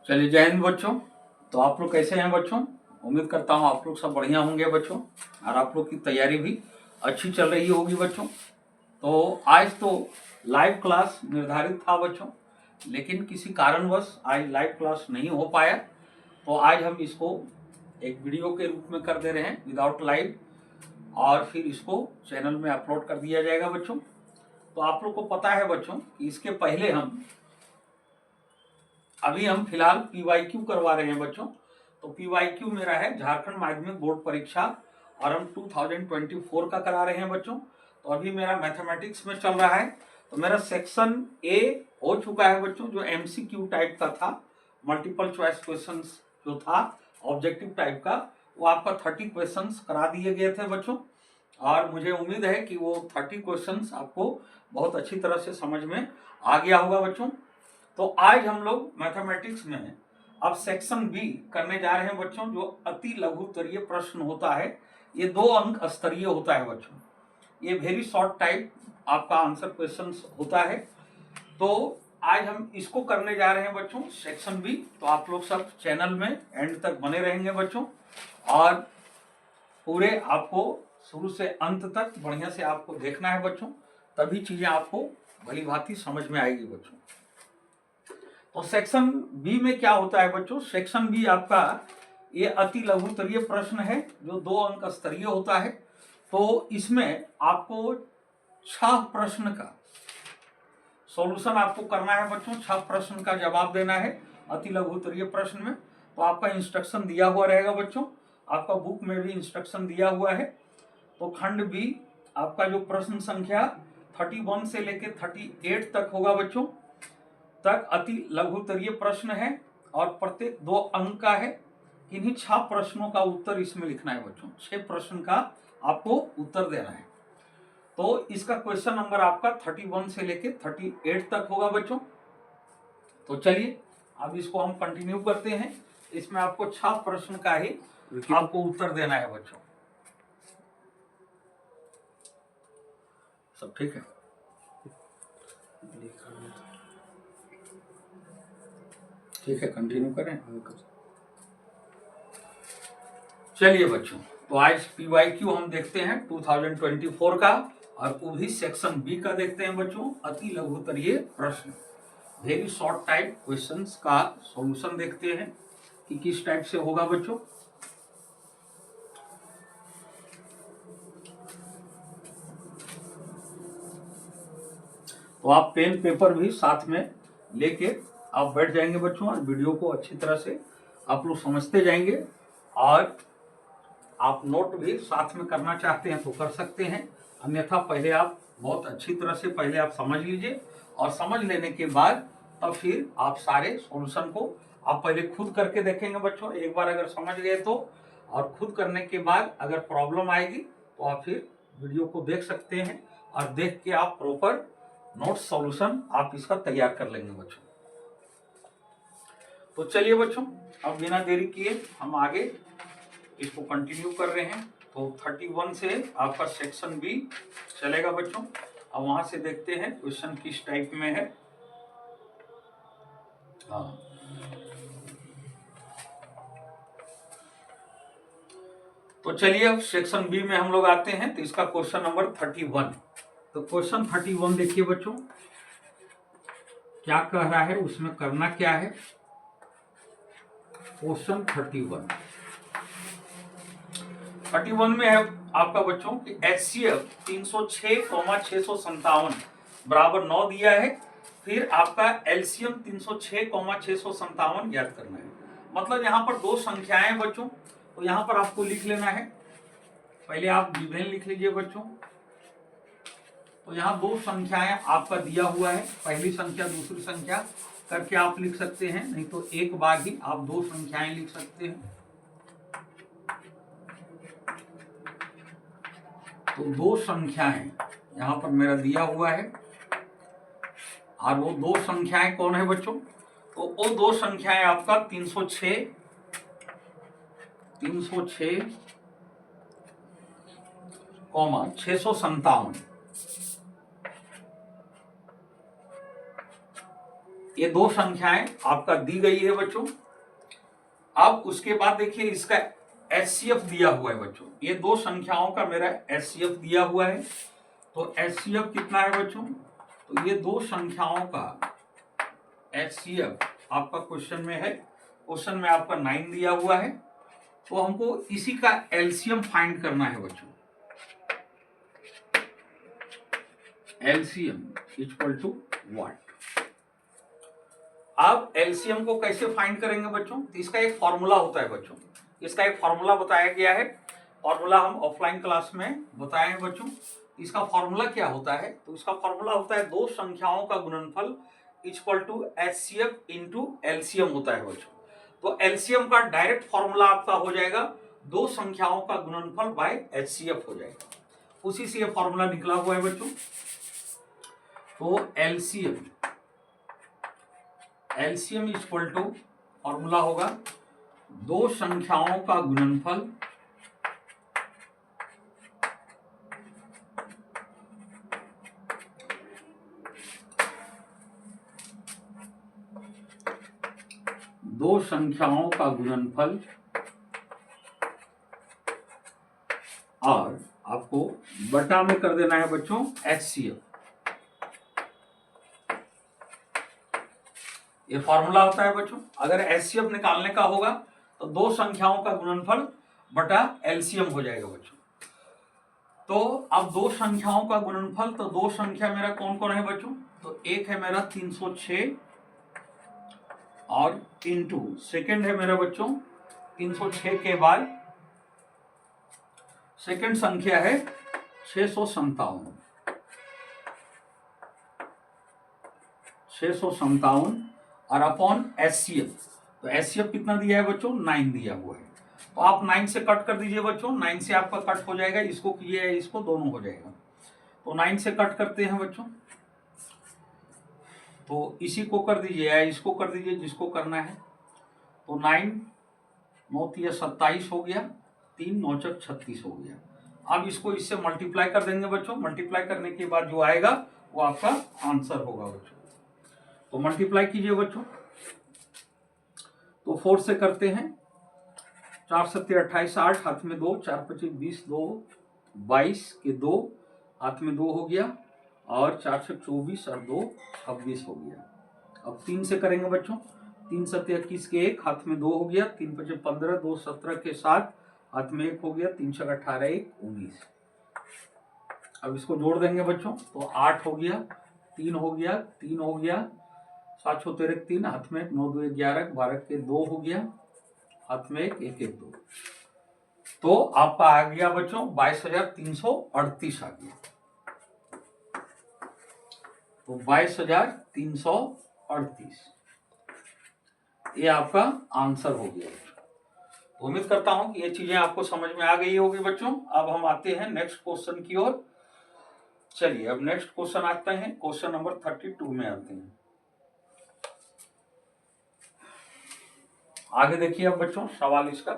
चलिए, जय हिंद बच्चों। तो आप लोग कैसे हैं बच्चों? उम्मीद करता हूँ आप लोग सब बढ़िया होंगे बच्चों, और आप लोग की तैयारी भी अच्छी चल रही होगी बच्चों। तो आज तो लाइव क्लास निर्धारित था बच्चों, लेकिन किसी कारणवश आज लाइव क्लास नहीं हो पाया। तो आज हम इसको एक वीडियो के रूप में कर दे रहे हैं विदाउट लाइव, और फिर इसको चैनल में अपलोड कर दिया जाएगा बच्चों। तो आप लोग को पता है बच्चों कि इसके पहले अभी हम फिलहाल PYQ करवा रहे हैं बच्चों। तो PYQ मेरा है झारखंड माध्यमिक बोर्ड परीक्षा, और हम 2024 का करा रहे हैं बच्चों। तो अभी मेरा मैथमेटिक्स में चल रहा है। तो मेरा सेक्शन ए हो चुका है बच्चों, जो MCQ टाइप का था, मल्टीपल चॉइस क्वेश्चंस जो था ऑब्जेक्टिव टाइप का, वो आपका 30 क्वेश्चंस करा दिए गए थे बच्चों। और मुझे उम्मीद है कि वो 30 क्वेश्चंस आपको बहुत अच्छी तरह से समझ में आ गया होगा बच्चों। तो आज हम लोग मैथमेटिक्स में अब सेक्शन बी करने जा रहे हैं बच्चों, जो अति लघु स्तरीय प्रश्न होता है। ये 2 अंक स्तरीय होता है बच्चों। ये वेरी शॉर्ट टाइप आपका आंसर क्वेश्चन होता है। तो आज हम इसको करने जा रहे हैं बच्चों, सेक्शन बी। तो आप लोग सब चैनल में एंड तक बने रहेंगे बच्चों, और पूरे आपको शुरू से अंत तक बढ़िया से आपको देखना है बच्चों, तभी चीजें आपको भली भांति समझ में आएगी बच्चों। तो सेक्शन बी में क्या होता है बच्चों? सेक्शन बी आपका ये अति लघु स्तरीय प्रश्न है, जो 2 अंक स्तरीय होता है। तो इसमें आपको 6 प्रश्न का सॉल्यूशन आपको करना है बच्चों। 6 प्रश्न का जवाब देना है अति लघु स्तरीय प्रश्न में। तो आपका इंस्ट्रक्शन दिया हुआ रहेगा बच्चों, आपका बुक में भी इंस्ट्रक्शन दिया हुआ है। तो खंड बी आपका जो प्रश्न संख्या 31 से लेकर 38 तक होगा बच्चों, तक अति लघु स्तरीय प्रश्न है, और प्रत्येक 2 अंक का है। इन्हीं 6 प्रश्नों का उत्तर इसमें लिखना है बच्चों। 6 प्रश्न का आपको उत्तर देना है। तो इसका क्वेश्चन नंबर आपका 31 से लेके 38 तक होगा बच्चों। तो चलिए अब इसको हम कंटिन्यू करते हैं। इसमें आपको 6 प्रश्न का ही आपको उत्तर देना है बच्चों। सब ठीक है? ठीक है, कंटिन्यू करें। चलिए बच्चों, तो आज PYQ हम देखते हैं 2024 का, और वो भी सेक्शन बी का देखते हैं बच्चों, अति लघु स्तरीय प्रश्न, वेरी शॉर्ट टाइप क्वेश्चंस का सॉल्यूशन देखते हैं कि किस टाइप से होगा बच्चों। तो आप पेन पेपर भी साथ में लेके आप बैठ जाएंगे बच्चों, और वीडियो को अच्छी तरह से आप लोग समझते जाएंगे। और आप नोट भी साथ में करना चाहते हैं तो कर सकते हैं, अन्यथा पहले आप बहुत अच्छी तरह से पहले आप समझ लीजिए, और समझ लेने के बाद तब फिर आप सारे सॉल्यूशन को आप पहले खुद करके देखेंगे बच्चों। एक बार अगर समझ गए तो, और खुद करने के बाद अगर प्रॉब्लम आएगी तो आप फिर वीडियो को देख सकते हैं, और देख के आप प्रॉपर नोट सॉल्यूशन आप इसका तैयार कर लेंगे बच्चों। तो चलिए बच्चों, अब बिना देरी किए हम आगे इसको कंटिन्यू कर रहे हैं। तो 31 से आपका सेक्शन बी चलेगा बच्चों। अब वहां से देखते हैं क्वेश्चन किस टाइप में है। हाँ, तो चलिए अब सेक्शन बी में हम लोग आते हैं। तो इसका क्वेश्चन नंबर 31। तो क्वेश्चन 31 देखिए बच्चों, क्या कह रहा है, उसमें करना क्या है। क्वेश्चन 31 में है आपका बच्चों कि HCF 306,657 बराबर 9 दिया है। फिर आपका LCM 306,657 ज्ञात करना है। मतलब यहाँ पर 2 संख्याएं बच्चों, तो यहाँ पर आपको लिख लेना है। पहले आप विभेद लिख लीजिए बच्चों। तो यहाँ 2 संख्याएं आपका दिया हुआ है, पहली संख्या दूसरी संख्या करके आप लिख सकते हैं, नहीं तो एक बार ही आप 2 संख्याएं लिख सकते हैं। तो 2 संख्याएं यहां पर मेरा दिया हुआ है, और वो 2 संख्याएं कौन है बच्चों? तो वो 2 संख्याएं आपका 306 कॉमा 657, ये दो संख्याएं आपका दी गई है बच्चों। अब उसके बाद देखिए इसका एचसीएफ दिया हुआ है बच्चों। ये दो संख्याओं का मेरा एचसीएफ दिया हुआ है। तो एचसीएफ कितना है बच्चों? तो ये दो संख्याओं का एचसीएफ आपका क्वेश्चन में है। क्वेश्चन में आपका 9 दिया हुआ है। तो हमको इसी का एलसीएम फाइंड करना है बच्चों। LCM equal to what? आप एलसीएम को कैसे फाइंड करेंगे बच्चों? तो इसका एक फॉर्मूला होता है बच्चों। इसका एक फॉर्मूला बताया गया है। फॉर्मूला हम ऑफलाइन क्लास में बताए हैं बच्चों। इसका फॉर्मूला क्या होता है? तो इसका फॉर्मूला होता है दो संख्याओं का गुणनफल equal to HCF into LCM होता है बच्चों। तो एलसीएम का डायरेक्ट फॉर्मूला आपका हो जाएगा दो संख्याओं का गुणनफल बाय एचसीएफ हो जाएगा। उसी से ये फॉर्मूला निकला हुआ है बच्चों। तो एलसीएम इक्वल टू फॉर्मूला होगा दो संख्याओं का गुणनफल और आपको बटा में कर देना है बच्चों एचसीएफ। ये फॉर्मूला होता है बच्चों। अगर एचसीएफ निकालने का होगा तो दो संख्याओं का गुणनफल बटा एलसीएम हो जाएगा बच्चों। तो अब दो संख्याओं का गुणनफल, तो दो संख्या मेरा कौन कौन है बच्चों? तो एक है मेरा 306 और इंटू सेकेंड है मेरा बच्चों 306 के बाद सेकेंड संख्या है 657 और अपॉन एचसीएफ। तो एचसीएफ कितना दिया है बच्चों? 9 दिया हुआ है। तो आप 9 से कट कर दीजिए बच्चों। 9 से आपका कट हो जाएगा, इसको किए इसको दोनों हो जाएगा। तो 9 से कट करते हैं बच्चों। तो इसी को कर दीजिए या इसको कर दीजिए जिसको करना है। तो 9 9 3 27 हो गया, 3 9 36 हो गया। अब इसको इससे मल्टीप्लाई कर देंगे बच्चों। मल्टीप्लाई करने के बाद जो आएगा वो आपका आंसर होगा बच्चों। तो मल्टीप्लाई कीजिए बच्चों। तो 4 से करते हैं। 4 7 28 8 हाथ में 2, 4 25 20 2 22 के 2 हाथ में 2 हो गया और 4 से 24 और 2 26 हो गया। अब 3 से करेंगे बच्चों। 3 7 21 के 1 हाथ में 2 हो गया। 3 5 15 2 17 के 7 हाथ में 1 हो गया। 3 6 18 1 19। अब इसको जोड़ देंगे बच्चों। तो 8 हो गया, 3 हो गया, 3 हो गया, 7 6 13 3 हाथ में 9 2 11 12 के 2 हो गया, हाथ में 1 1 1 2। तो आपका आ गया बच्चों 22,338 आ गया। तो 22,338 ये आपका आंसर हो गया। तो उम्मीद करता हूं कि ये चीजें आपको समझ में आ गई होगी बच्चों। अब हम आते हैं नेक्स्ट क्वेश्चन की ओर। चलिए अब नेक्स्ट क्वेश्चन आते हैं। क्वेश्चन नंबर 32 में आते हैं। आगे देखिए अब बच्चों सवाल इसका।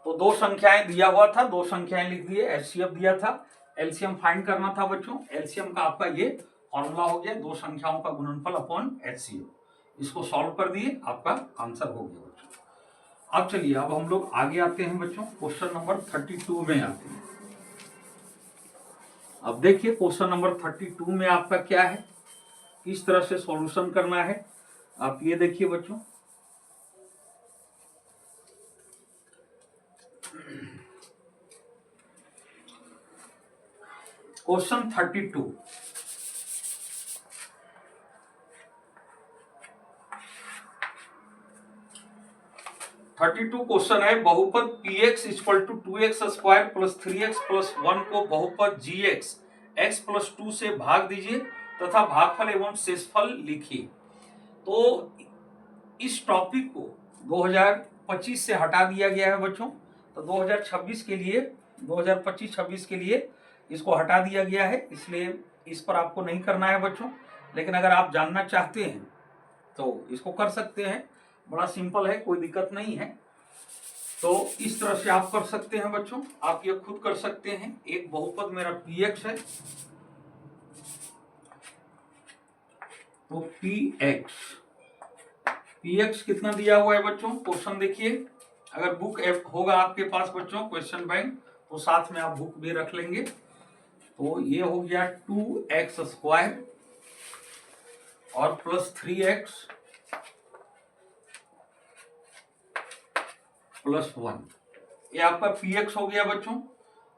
तो दो संख्याएं दिया हुआ था, दो संख्याएं लिख दिए, एचसीएफ दिया था, एलसीएम फाइंड करना था बच्चों। एलसीएम का आपका ये फॉर्मूला हो गया दो संख्याओं का गुणनफल अपॉन एचसीएफ। इसको सॉल्व कर दिए, आपका आंसर हो गया बच्चों। अब चलिए अब हम लोग आगे आते हैं बच्चों। क्वेश्चन नंबर 32 में आते हैं। अब देखिए क्वेश्चन नंबर 32 में आपका क्या है, किस तरह से सॉल्यूशन करना है। आप ये देखिए बच्चों। क्वेश्चन 32 क्वेश्चन है बहुपद px equal to 2x square plus 3x plus 1 को बहुपद gx x प्लस 2 से भाग दीजिए तथा भागफल एवं शेषफल लिखिए। तो इस टॉपिक को 2025 से हटा दिया गया है बच्चों। तो 2026 के लिए 2025-26 के लिए इसको हटा दिया गया है, इसलिए इस पर आपको नहीं करना है बच्चों। लेकिन अगर आप जानना चाहते हैं तो इसको कर सकते हैं, बड़ा सिंपल है, कोई दिक्कत नहीं है। तो इस तरह से आप कर सकते हैं बच्चों। आप ये खुद कर सकते हैं। एक बहुपद मेरा px है, तो पी एक्स कितना दिया हुआ है बच्चों, क्वेश्चन देखिए। अगर बुक होगा आपके पास बच्चों क्वेश्चन बैंक, तो साथ में आप बुक भी रख लेंगे। तो ये हो गया 2x² और प्लस 3x प्लस 1, ये आपका पी एक्स हो गया बच्चों।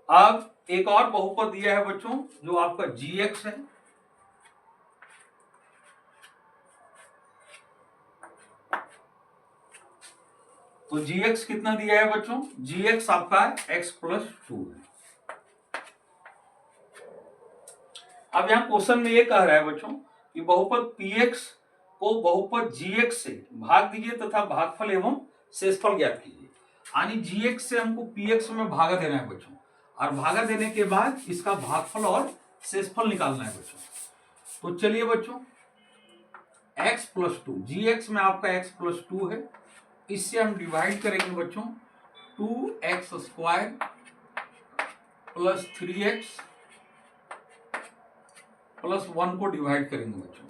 अब एक और बहुपद दिया है बच्चों जो आपका जी एक्स है। तो जी एक्स कितना दिया है बच्चों, जी एक्स आपका x प्लस 2 है। अब यहाँ क्वेश्चन में ये कह रहा है बच्चों कि बहुपद px को बहुपद gx से भाग दीजिए तथा भागफल एवं शेषफल ज्ञात कीजिए। यानी gx से हमको px में भागा देना है बच्चों, और भागा देने के बाद इसका भागफल और शेषफल निकालना है बच्चों। तो चलिए बच्चों, x प्लस 2, gx में आपका x प्लस 2 है, इससे हम डिवाइड करेंगे बच्चों 2x² प्लस 3x प्लस 1 को डिवाइड करेंगे बच्चों।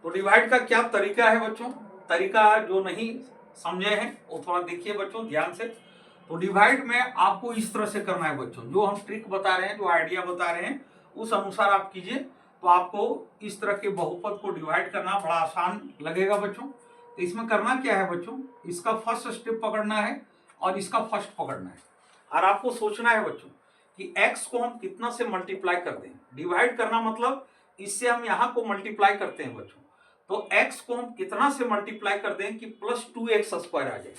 तो डिवाइड का क्या तरीका है बच्चों, तरीका जो नहीं समझे हैं वो थोड़ा देखिए बच्चों ध्यान से। तो डिवाइड में आपको इस तरह से करना है बच्चों, जो हम ट्रिक बता रहे हैं, जो आइडिया बता रहे हैं उस अनुसार आप कीजिए। तो आपको इस तरह के बहुपद को डिवाइड करना बड़ा आसान लगेगा बच्चों। तो इसमें करना क्या है बच्चों, इसका फर्स्ट स्टेप पकड़ना है और इसका फर्स्ट पकड़ना है, और आपको सोचना है बच्चों कि x को हम कितना से मल्टीप्लाई कर दें। डिवाइड करना मतलब इससे हम यहाँ को मल्टीप्लाई करते हैं बच्चों, तो x को हम कितना से मल्टीप्लाई कर दें कि प्लस 2x² आ जाए।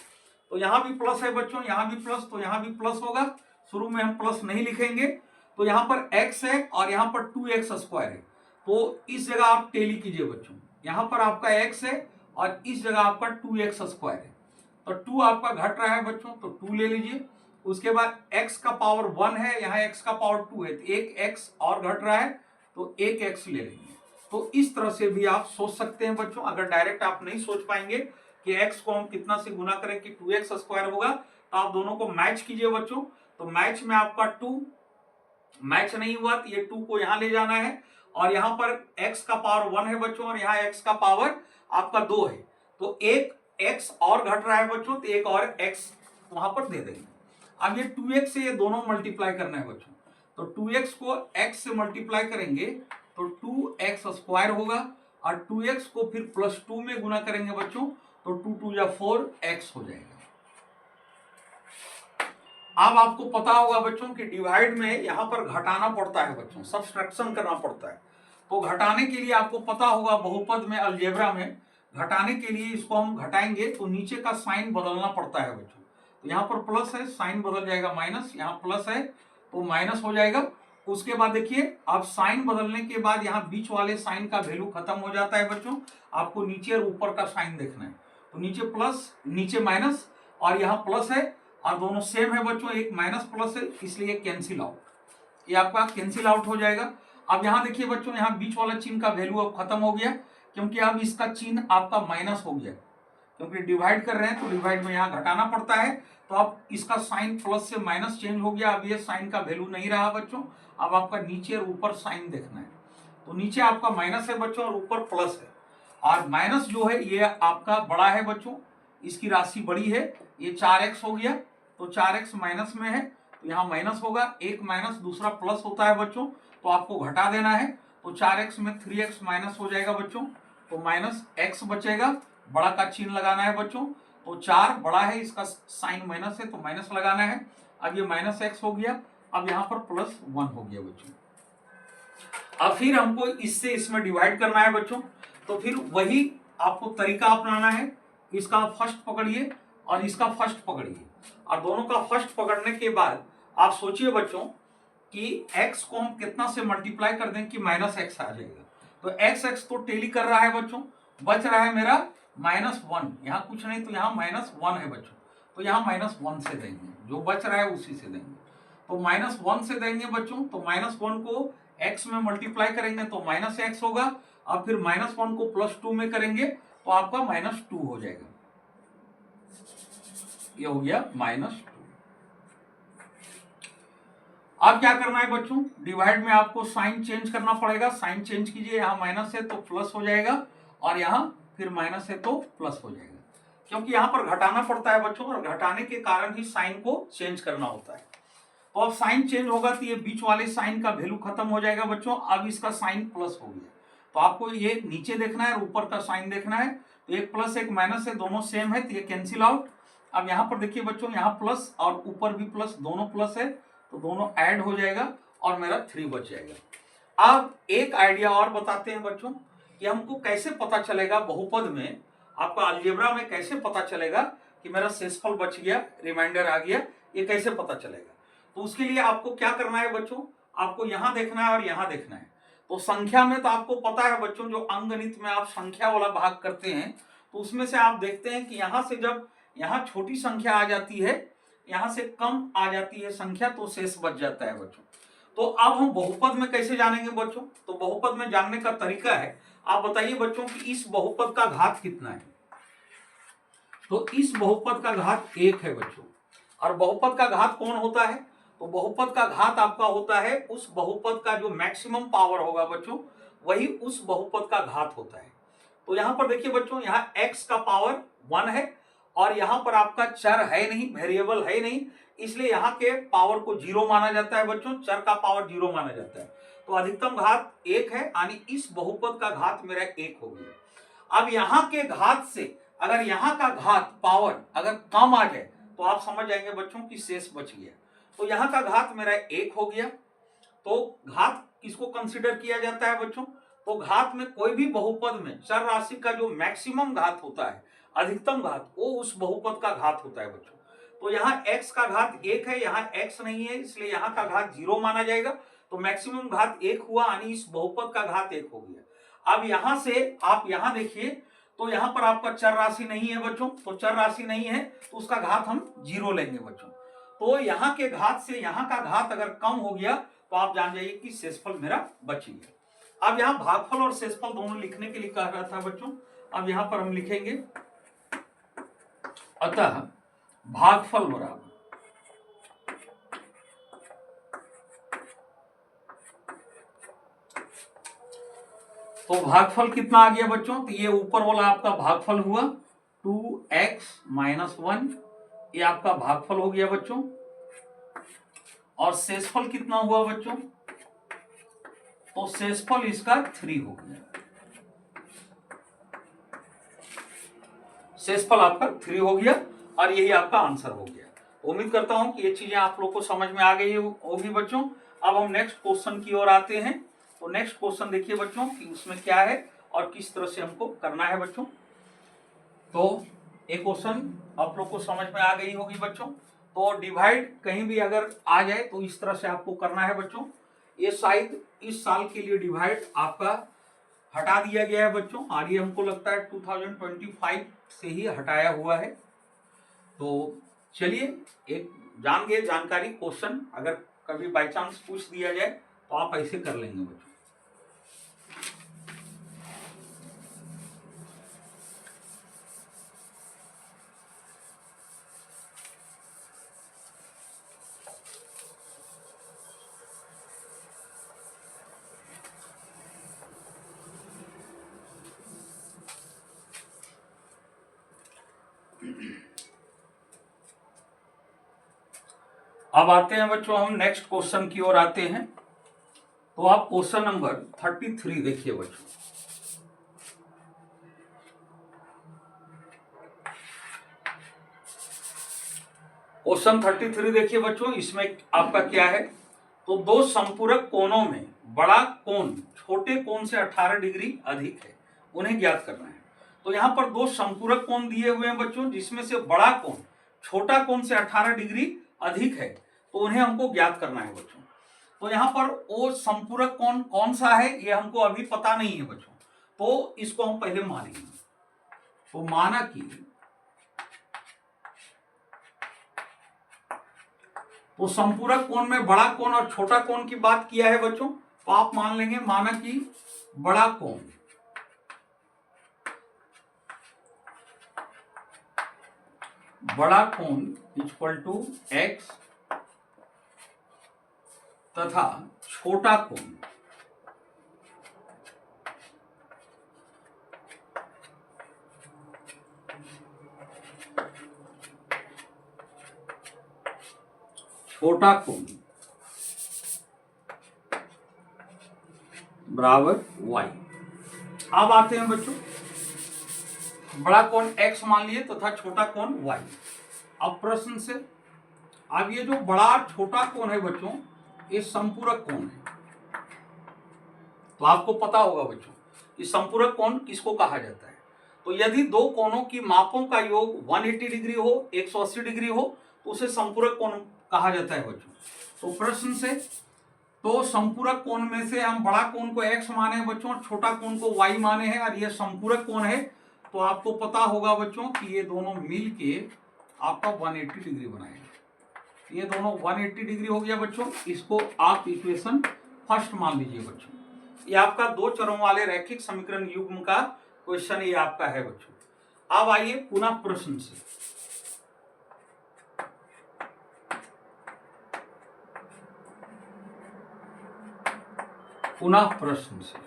तो यहाँ भी प्लस है बच्चों, यहाँ भी प्लस, तो यहाँ भी प्लस होगा। शुरू में हम प्लस नहीं लिखेंगे, तो यहाँ पर x है और यहाँ पर 2x² है। तो इस जगह आप टेली कीजिए बच्चों, यहाँ पर आपका x है और इस जगह आपका 2x² है। तो 2 आपका घट रहा है बच्चों, तो 2 ले लीजिए। उसके बाद x का पावर 1 है, यहाँ x का पावर 2 है, तो एक x और घट रहा है, तो एक x ले लेंगे। तो इस तरह से भी आप सोच सकते हैं बच्चों। अगर डायरेक्ट आप नहीं सोच पाएंगे कि x को हम कितना से गुना करें कि 2x² होगा, तो आप दोनों को मैच कीजिए बच्चों। तो मैच में आपका 2 मैच नहीं हुआ, तो ये 2 को यहां ले जाना है, और यहां पर x का पावर 1 है बच्चों और यहाँ x का पावर आपका 2 है, तो एक x और घट रहा है बच्चों, तो एक और x वहां पर दे देंगे। अब ये 2x से ये दोनों मल्टीप्लाई करना है बच्चों, तो 2x को x से मल्टीप्लाई करेंगे तो 2x² होगा, और 2x को फिर प्लस 2 में गुना करेंगे बच्चों, तो 2 2 या 4x हो जाएगा। अब आपको पता होगा बच्चों कि डिवाइड में यहां पर घटाना पड़ता है बच्चों, सब्सट्रैक्शन करना पड़ता है। तो घटाने के लिए आपको पता होगा बहुपद में, अलजेब्रा में घटाने के लिए इसको हम घटाएंगे तो नीचे का साइन बदलना पड़ता है बच्चों। तो यहाँ पर प्लस है, साइन बदल जाएगा माइनस, यहाँ प्लस है तो माइनस हो जाएगा। उसके बाद देखिए, आप साइन बदलने के बाद यहाँ बीच वाले साइन का वैल्यू खत्म हो जाता है बच्चों। आपको नीचे और ऊपर का साइन देखना है, तो नीचे प्लस नीचे माइनस, और यहाँ प्लस है और दोनों सेम है बच्चों, एक माइनस प्लस है इसलिए कैंसिल आउट, ये आपका कैंसिल आउट हो जाएगा। अब यहाँ देखिए बच्चों, यहाँ बीच वाला चिन्ह का वैल्यू अब खत्म हो गया, क्योंकि अब इसका चिन्ह आपका माइनस हो गया, क्योंकि डिवाइड कर रहे हैं तो डिवाइड में यहाँ घटाना पड़ता है। तो अब इसका साइन प्लस से माइनस चेंज हो गया, अब ये साइन का वैल्यू नहीं रहा बच्चों। अब आपका नीचे और ऊपर साइन देखना है, तो नीचे आपका माइनस है बच्चों और ऊपर प्लस है, और माइनस जो है ये आपका बड़ा है बच्चों, इसकी राशि बड़ी है, ये 4x हो गया, तो 4x माइनस में है तो यहाँ माइनस होगा, एक माइनस दूसरा प्लस होता है बच्चों, तो आपको घटा देना है। तो 4x में 3x माइनस हो जाएगा बच्चों, तो माइनस x बचेगा, बड़ा का चिन्ह लगाना है बच्चों। तो 4 बड़ा है, इसका साइन माइनस है तो माइनस लगाना है। अब ये माइनस x हो गया, अब यहाँ पर प्लस 1 हो गया बच्चों। अब फिर हमको इससे इसमें डिवाइड करना है बच्चों, तो फिर वही आपको तरीका अपनाना है। इसका फर्स्ट पकड़िए और इसका फर्स्ट पकड़िए, और दोनों का फर्स्ट पकड़ने के बाद आप सोचिए बच्चों कि x को हम कितना से मल्टीप्लाई कर दें कि माइनस x आ जाएगा। तो x तो टेली कर रहा है बच्चों, बच रहा है मेरा -1, यहाँ कुछ नहीं तो यहाँ -1 है बच्चों, तो यहाँ -1 से देंगे, जो बच रहा है उसी से देंगे। तो -1 से देंगे बच्चों, तो -1 को x में मल्टीप्लाई करेंगे तो -x होगा, अब फिर -1 को +2 में करेंगे तो आपका -2 हो जाएगा, ये हो गया -2। अब क्या करना है बच्चों, डिवाइड में आपको साइन चेंज करना पड़ेगा, साइन चेंज कीजिए, यहाँ माइनस है तो प्लस हो जाएगा, और यहाँ फिर माइनस है तो प्लस हो जाएगा, क्योंकि यहाँ पर घटाना पड़ता है बच्चों, और घटाने के कारण ही साइन को चेंज करना होता है। तो अब साइन चेंज होगा तो ये बीच वाले साइन का वैल्यू खत्म हो जाएगा बच्चों। अब इसका साइन प्लस हो गया, तो आपको ये नीचे देखना है और ऊपर का साइन देखना है। तो एक प्लस एक माइनस है, दोनों सेम है, तो ये कैंसिल आउट। अब यहाँ पर देखिए बच्चों, यहाँ प्लस और ऊपर भी प्लस, दोनों प्लस है, तो दोनों ऐड हो जाएगा और मेरा 3 बच जाएगा। अब एक आइडिया और बताते हैं बच्चों कि हमको कैसे पता चलेगा बहुपद में, आपका अलजेब्रा में कैसे पता चलेगा कि मेरा शेषफल बच गया, रिमाइंडर आ गया, ये कैसे पता चलेगा। तो उसके लिए आपको क्या करना है बच्चों, आपको यहां देखना है और यहां देखना है। तो संख्या में तो आपको पता है बच्चों, जो अंकगणित में आप संख्या वाला भाग करते हैं, तो उसमें से आप देखते हैं कि यहां से जब यहाँ छोटी संख्या आ जाती है, यहां से कम आ जाती है संख्या, तो शेष बच जाता है बच्चों। तो अब हम बहुपद में कैसे जानेंगे बच्चों, तो बहुपद में जानने का तरीका है, आप बताइए बच्चों कि इस बहुपद का घात कितना है। तो इस बहुपद का घात 1 है बच्चों। और बहुपद का घात कौन होता है, तो बहुपद का घात आपका होता है उस बहुपद का जो मैक्सिमम पावर होगा बच्चों, वही उस बहुपद का घात होता है। तो यहां पर देखिए बच्चों, यहाँ x का पावर 1 है और यहाँ पर आपका चर है नहीं, वेरिएबल है नहीं, इसलिए यहाँ के पावर को 0 माना जाता है बच्चों, चर का पावर 0 माना जाता है। तो अधिकतम घात 1 है, यानी इस बहुपद का घात मेरा 1 हो गया। अब यहाँ के घात से अगर यहाँ का घात पावर अगर कम आ जाए, तो आप समझ जाएंगे बच्चों कि शेष बच गया। तो यहाँ का घात मेरा 1 हो गया। तो घात किसको कंसिडर किया जाता है बच्चों, तो घात में कोई भी बहुपद में चर राशि का जो मैक्सिमम घात होता है, अधिकतम घात, वो उस बहुपद का घात होता है बच्चों। तो यहाँ x का घात 1 है, यहाँ x नहीं है, इसलिए यहाँ का घात 0 माना जाएगा। तो मैक्सिमम घात 1 हुआ, यानी इस बहुपद का घात 1 हो गया। अब यहाँ से आप यहाँ देखिए, तो यहाँ पर आपका चर राशि नहीं है बच्चों, तो चर राशि नहीं है तो उसका घात हम 0 लेंगे बच्चों। तो यहाँ के घात से यहाँ का घात अगर कम हो गया, तो आप जान जाइए कि शेषफल मेरा बच गया। अब यहाँ भागफल और शेषफल दोनों लिखने के लिए कह रहा था बच्चों, अब यहाँ पर हम लिखेंगे अतः भागफल बराबर तो भागफल कितना आ गया बच्चों, तो ये ऊपर वाला आपका भागफल हुआ 2x - 1, ये आपका भागफल हो गया बच्चों। और शेषफल कितना हुआ बच्चों, तो शेषफल इसका 3 हो गया, शेषफल आपका 3 हो गया और यही आपका आंसर हो गया। उम्मीद करता हूं कि ये चीजें आप लोग को समझ में आ गई होगी बच्चों। अब हम नेक्स्ट क्वेश्चन की ओर आते हैं। तो नेक्स्ट क्वेश्चन देखिए बच्चों कि उसमें क्या है और किस तरह से हमको करना है बच्चों। तो एक क्वेश्चन आप लोग को समझ में आ गई होगी बच्चों। तो डिवाइड कहीं भी अगर आ जाए तो इस तरह से आपको करना है बच्चों। ये शायद इस साल के लिए डिवाइड आपका हटा दिया गया है बच्चों, और ये हमको लगता है 2025 से ही हटाया हुआ है। तो चलिए एक जान गए जानकारी क्वेश्चन, अगर कभी बाई चांस पूछ दिया जाए तो आप ऐसे कर लेंगे बच्चों। अब आते हैं बच्चों, हम नेक्स्ट क्वेश्चन की ओर आते हैं। तो आप क्वेश्चन नंबर 33 देखिए बच्चों। क्वेश्चन 33 देखिए बच्चों, इसमें आपका क्या है, तो दो संपूरक कोणों में बड़ा कोण छोटे कोण से 18 डिग्री अधिक है, उन्हें ज्ञात करना है। तो यहाँ पर दो संपूरक कोण दिए हुए हैं बच्चों, जिसमें से बड़ा कोण छोटा कोण से 18 डिग्री अधिक है, तो उन्हें हमको ज्ञात करना है बच्चों। तो यहाँ पर वो संपूरक कोण कौन सा है ये हमको अभी पता नहीं है बच्चों, तो इसको हम पहले मानेंगे। तो माना कि तो संपूरक कोण में बड़ा कोण और छोटा कोण की बात किया है बच्चों, तो आप मान लेंगे माना कि बड़ा कोण इक्वल टू x तथा छोटा कोण छोटा कोण बराबर y। अब आते हैं बच्चों, बड़ा कोण x मान लिए तथा छोटा कोण y। अब प्रश्न से, अब ये जो बड़ा छोटा कोण है बच्चों, ये संपूरक कोण है। तो आपको पता होगा बच्चों, कि संपूरक कोण किसको कहा जाता है। तो यदि दो कोणों की मापों का योग 180 डिग्री हो, 180 डिग्री हो, तो उसे संपूरक कोण कहा जाता है बच्चों। तो प्रश्न से, तो संपूरक कोण में से हम बड़ा कोण को x माने हैं बच्चों, छोटा कोण को y माने हैं, और ये संपूरक कोण है। तो आपको पता होगा बच्चों कि ये दोनों मिल के आपका 180 डिग्री बनाएगा। ये दोनों 180 डिग्री हो गया बच्चों। इसको आप इक्वेशन फर्स्ट मान लीजिए बच्चों। ये आपका दो चरों वाले रैखिक समीकरण युग्म का क्वेश्चन ये आपका है बच्चों। अब आइए पुनः प्रश्न से। पुनः प्रश्न से,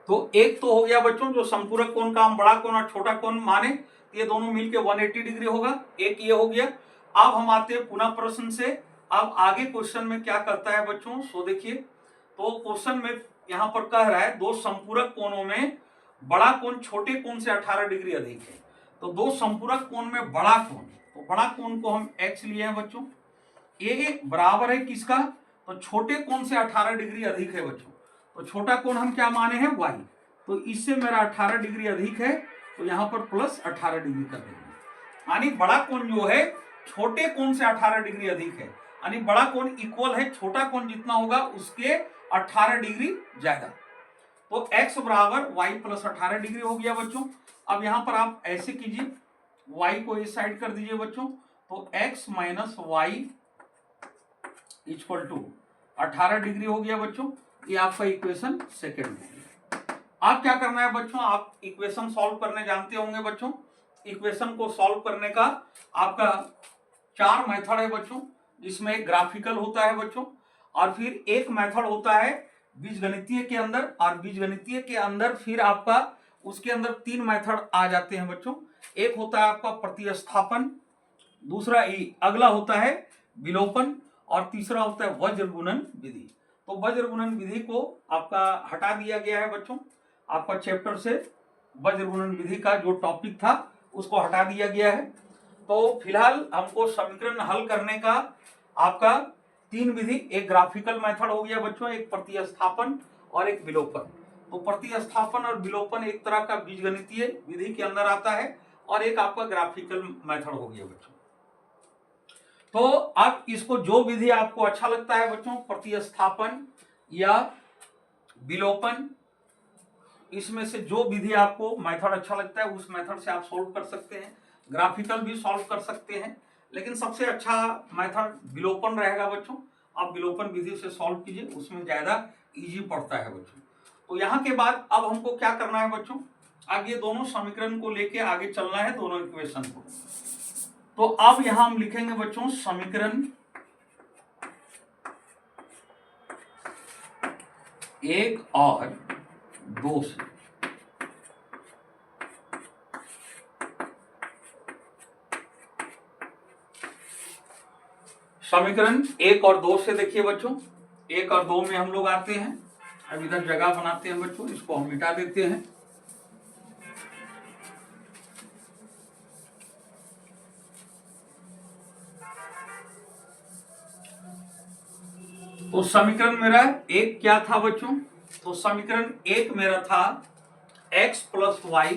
तो एक तो हो गया बच्चों जो संपूरक कोण का हम बड़ा कोण और छोटा कोण माने, ये दोनों मिलके 180 डिग्री होगा, एक ये हो गया। अब हम आते हैं पुनः प्रश्न से। अब आगे क्वेश्चन में क्या करता है बच्चों, सो देखिए। तो क्वेश्चन में यहां पर कह रहा है दो संपूरक कोणों में बड़ा कोण छोटे कोण से 18 डिग्री अधिक है। तो दो संपूरक कोण में बड़ा कोण, तो बड़ा कोण को हम x लिए हैं बच्चों। ए बराबर है किसका, तो छोटे कोण से 18 डिग्री अधिक है बच्चों। तो छोटा कोण हम क्या माने हैं y। तो इससे मेरा 18 डिग्री अधिक है, तो यहां पर प्लस 18 डिग्री कर देंगे। यानी बड़ा कोण जो है छोटे कोण से 18 डिग्री अधिक है, यानी बड़ा कोण इक्वल है छोटा कोण जितना होगा उसके 18 डिग्री ज्यादा। तो x बराबर y प्लस 18 डिग्री हो गया बच्चों। अब यहां पर आप ऐसे कीजिए, y को इस साइड कर दीजिए बच्चों। तो x minus y equal to 18 degree हो गया बच्चों। ये आपका इक्वेशन सेकेंड हो गया। आप क्या करना है बच्चों, आप इक्वेशन सॉल्व करने जानते होंगे बच्चों। इक्वेशन को सॉल्व करने का आपका 4 मेथड है बच्चों, जिसमें एक ग्राफिकल होता है बच्चों, और फिर एक मेथड होता है बीजगणितीय के अंदर, और बीजगणितीय के अंदर फिर आपका उसके अंदर 3 मेथड आ जाते हैं बच्चों। एक होता है आपका प्रतिस्थापन, दूसरा अगला होता है विलोपन, और तीसरा होता है वज्र गुणन विधि। तो वज्र गुणन विधि को आपका हटा दिया गया है बच्चों, आपका चैप्टर से वज्र गुणन विधि का जो टॉपिक था उसको हटा दिया गया है। तो फिलहाल हमको समीकरण हल करने का आपका 3 विधि, एक ग्राफिकल मेथड हो गया बच्चों, एक प्रतिस्थापन और एक विलोपन। तो प्रतिस्थापन और विलोपन एक तरह का बीजगणितीय विधि के अंदर आता है, और एक आपका ग्राफिकल मेथड हो गया बच्चों। तो अब इसको जो विधि आपको अच्छा लगता है बच्चों, प्रतिस्थापन या विलोपन, इसमें से जो विधि आपको मेथड अच्छा लगता है उस मेथड से आप सॉल्व कर सकते हैं। ग्राफिकल भी सॉल्व कर सकते हैं, लेकिन सबसे अच्छा मेथड विलोपन रहेगा बच्चों। आप विलोपन विधि से सॉल्व कीजिए, उसमें ज्यादा इजी पड़ता है बच्चों। तो यहाँ के बाद अब हमको क्या करना है बच्चों, आगे दोनों समीकरण को लेके आगे चलना है, दोनों इक्वेशन को। तो अब यहां हम लिखेंगे बच्चों समीकरण 1 और 2 से। समीकरण 1 और 2 से देखिए बच्चों, 1 और 2 में हम लोग आते हैं। अब इधर जगह बनाते हैं बच्चों, इसको हम मिटा देते हैं। तो समीकरण मेरा 1 क्या था बच्चों, तो समीकरण 1 मेरा था x plus y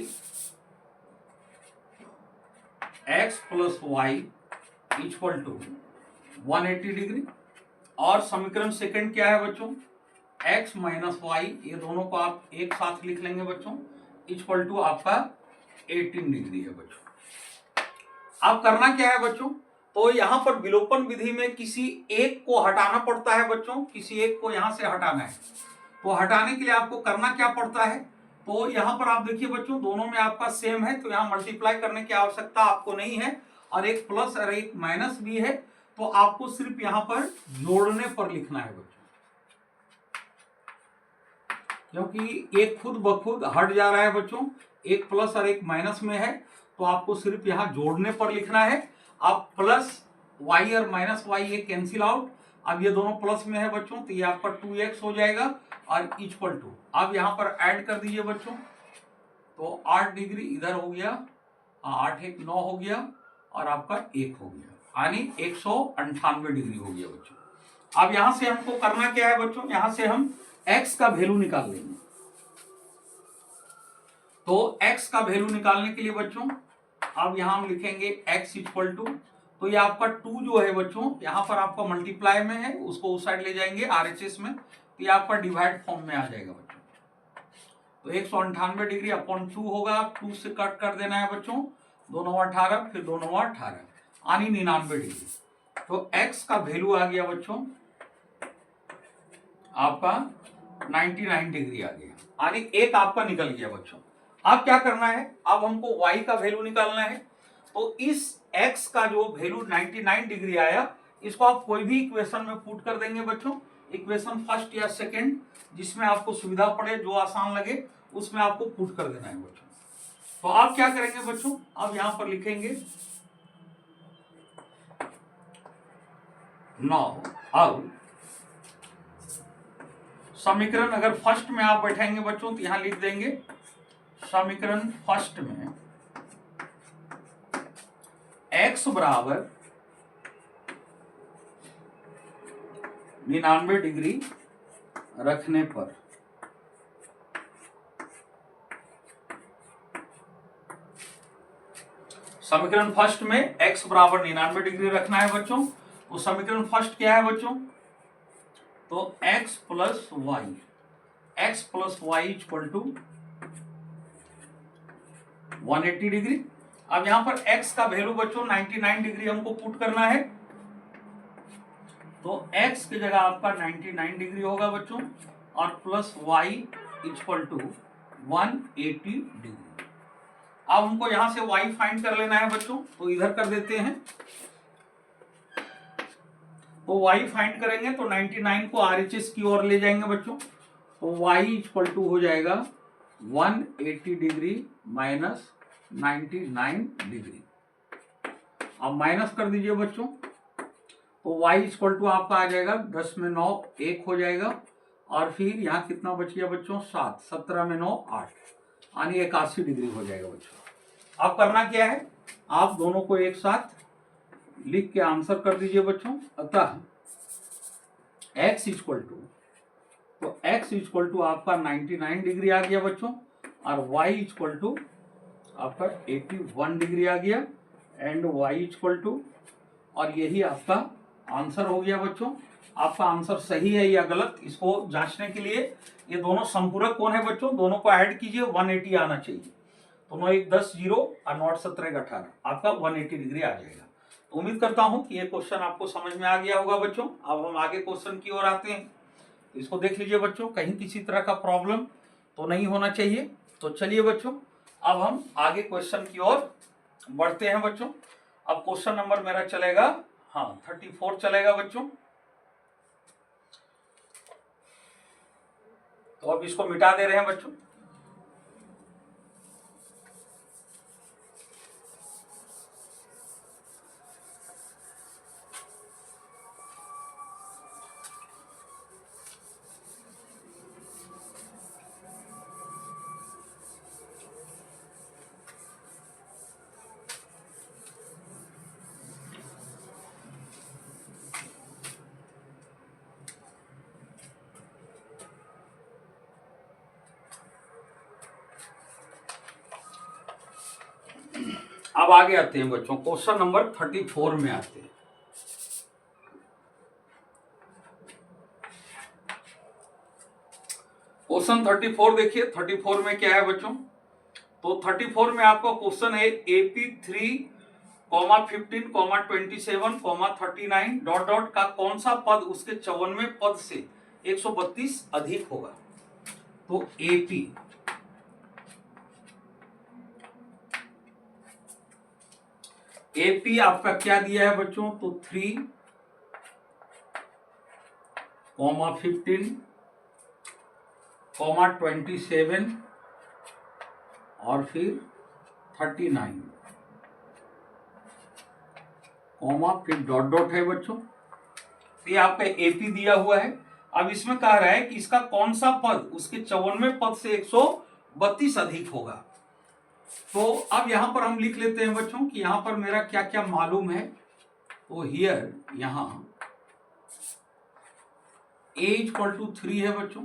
equal to 180 degree. और समीकरण सेकंड क्या है बच्चों, x माइनस वाई, ये दोनों को आप एक साथ लिख लेंगे बच्चों, इक्वल टू आपका 18 डिग्री है बच्चों। अब करना क्या है बच्चों, तो यहां पर विलोपन विधि में किसी एक को हटाना पड़ता है बच्चों, किसी एक को यहां से हटाना है। तो हटाने के लिए आपको करना क्या पड़ता है, तो यहां पर आप देखिए बच्चों दोनों में आपका सेम है, तो यहां मल्टीप्लाई करने की आवश्यकता आपको नहीं है, और एक प्लस और एक माइनस भी है, तो आपको सिर्फ यहां पर जोड़ने पर लिखना है बच्चों, क्योंकि एक खुद ब खुद हट जा रहा है बच्चों, एक प्लस और एक माइनस में है, तो आपको सिर्फ यहाँ जोड़ने पर लिखना है। अब प्लस वाई और माइनस वाई ये कैंसिल आउट। अब ये दोनों प्लस में है बच्चों, तो ये आपका 2x हो जाएगा और इक्वल टू, अब यहाँ पर ऐड कर दीजिए बच्चों, तो 8 डिग्री इधर हो गया, 8 एक 9 हो गया और आपका 1 हो गया, यानी 198 डिग्री हो गया बच्चों। अब यहां से हमको करना क्या है बच्चों, यहां से हम x का वैल्यू निकाल लेंगे। तो x का वैल्यू निकालने के लिए बच्चों अब यहां हम लिखेंगे x इक्वल टू, तो ये आपका 2 जो है बच्चों यहां पर आपका मल्टीप्लाई में है, उसको उस साइड ले जाएंगे RHS में, तो ये आपका डिवाइड फॉर्म में आ जाएगा बच्चों। तो 198 डिग्री अपॉन 2 होगा, 2 से कट कर देना है बच्चों, 2 9 18, फिर 2 9 18, यानी 99 डिग्री। तो x का वैल्यू आ गया बच्चों आपका 99 डिग्री आ गया, यानी एक आपका निकल गया बच्चों। अब क्या करना है, अब हमको y का वैल्यू निकालना है। तो इस x का जो वैल्यू 99 डिग्री आया, इसको आप कोई भी इक्वेशन में पुट कर देंगे बच्चों, इक्वेशन फर्स्ट या सेकंड जिसमें आपको सुविधा पड़े, जो आसान लगे उसमें आपको पुट कर देना है बच्चों। तो आप क्या करेंगे बच्चों, अब यहां पर लिखेंगे 9। अब समीकरण अगर फर्स्ट में आप बैठाएंगे बच्चों तो यहां लिख देंगे समीकरण फर्स्ट में x बराबर 99 डिग्री रखने पर समीकरण फर्स्ट में x बराबर 99 डिग्री रखना है बच्चों। तो समीकरण फर्स्ट क्या है बच्चों, तो x plus y equal to 180 degree. अब यहां पर x का वैल्यू बच्चों 99 डिग्री हमको पुट करना है, तो x की जगह आपका 99 डिग्री होगा बच्चों, और plus y equal to 180 degree. अब हमको यहां से y फाइंड कर लेना है बच्चों, तो इधर कर देते हैं। तो y फाइंड करेंगे तो 99 को RHS की ओर ले जाएंगे बच्चों, तो y इक्वल टू हो जाएगा 180 डिग्री माइनस 99 डिग्री। अब माइनस कर दीजिए बच्चों, तो y इक्वल टू आपका आ जाएगा 10 में 9 1 हो जाएगा, और फिर यहाँ कितना बच गया बच्चों 7, 17 में 9 8, यानी 81 डिग्री हो जाएगा बच्चों। अब करना क्या है, आप दोनों को एक साथ लिख के आंसर कर दीजिए बच्चों। अतः x इक्वल टू, तो x इक्वल टू आपका 99 डिग्री आ गया बच्चों, और y इक्वल टू आपका 81 डिग्री आ गया, एंड y इक्वल टू, और यही आपका आंसर हो गया बच्चों। आपका आंसर सही है या गलत, इसको जांचने के लिए ये दोनों संपूरक कौन है बच्चों, दोनों को ऐड कीजिए, 180 आना चाहिए। तो 9 1 10 0 और 9 17 18, आपका 180 डिग्री आ जाएगा। तो उम्मीद करता हूं कि ये क्वेश्चन आपको समझ में आ गया होगा बच्चों। अब हम आगे क्वेश्चन की ओर आते हैं, इसको देख लीजिए बच्चों, कहीं किसी तरह का प्रॉब्लम तो नहीं होना चाहिए। तो चलिए बच्चों अब हम आगे क्वेश्चन की ओर बढ़ते हैं बच्चों। अब क्वेश्चन नंबर मेरा चलेगा 34 चलेगा बच्चों। तो अब इसको मिटा दे रहे हैं बच्चों। अब आगे आते हैं बच्चों, क्वेश्चन नंबर 34 में आते हैं। क्वेश्चन 34 देखिए, 34 में क्या है बच्चों, तो 34 में आपका क्वेश्चन है AP3, 15, 27, 39 डॉट डॉट का कौन सा पद उसके 54वें पद से 132 अधिक होगा। तो एपी आपका क्या दिया है बच्चों, तो 3, 15, 27 और फिर 39 कॉमा फिर डॉट डॉट है बच्चों। ये आपका एपी दिया हुआ है। अब इसमें कह रहा है कि इसका कौन सा पद उसके 54वें पद से 132 अधिक होगा। तो अब यहां पर हम लिख लेते हैं बच्चों कि यहां पर मेरा क्या क्या मालूम है। तो हियर यहां a इक्वल टू 3 है बच्चों,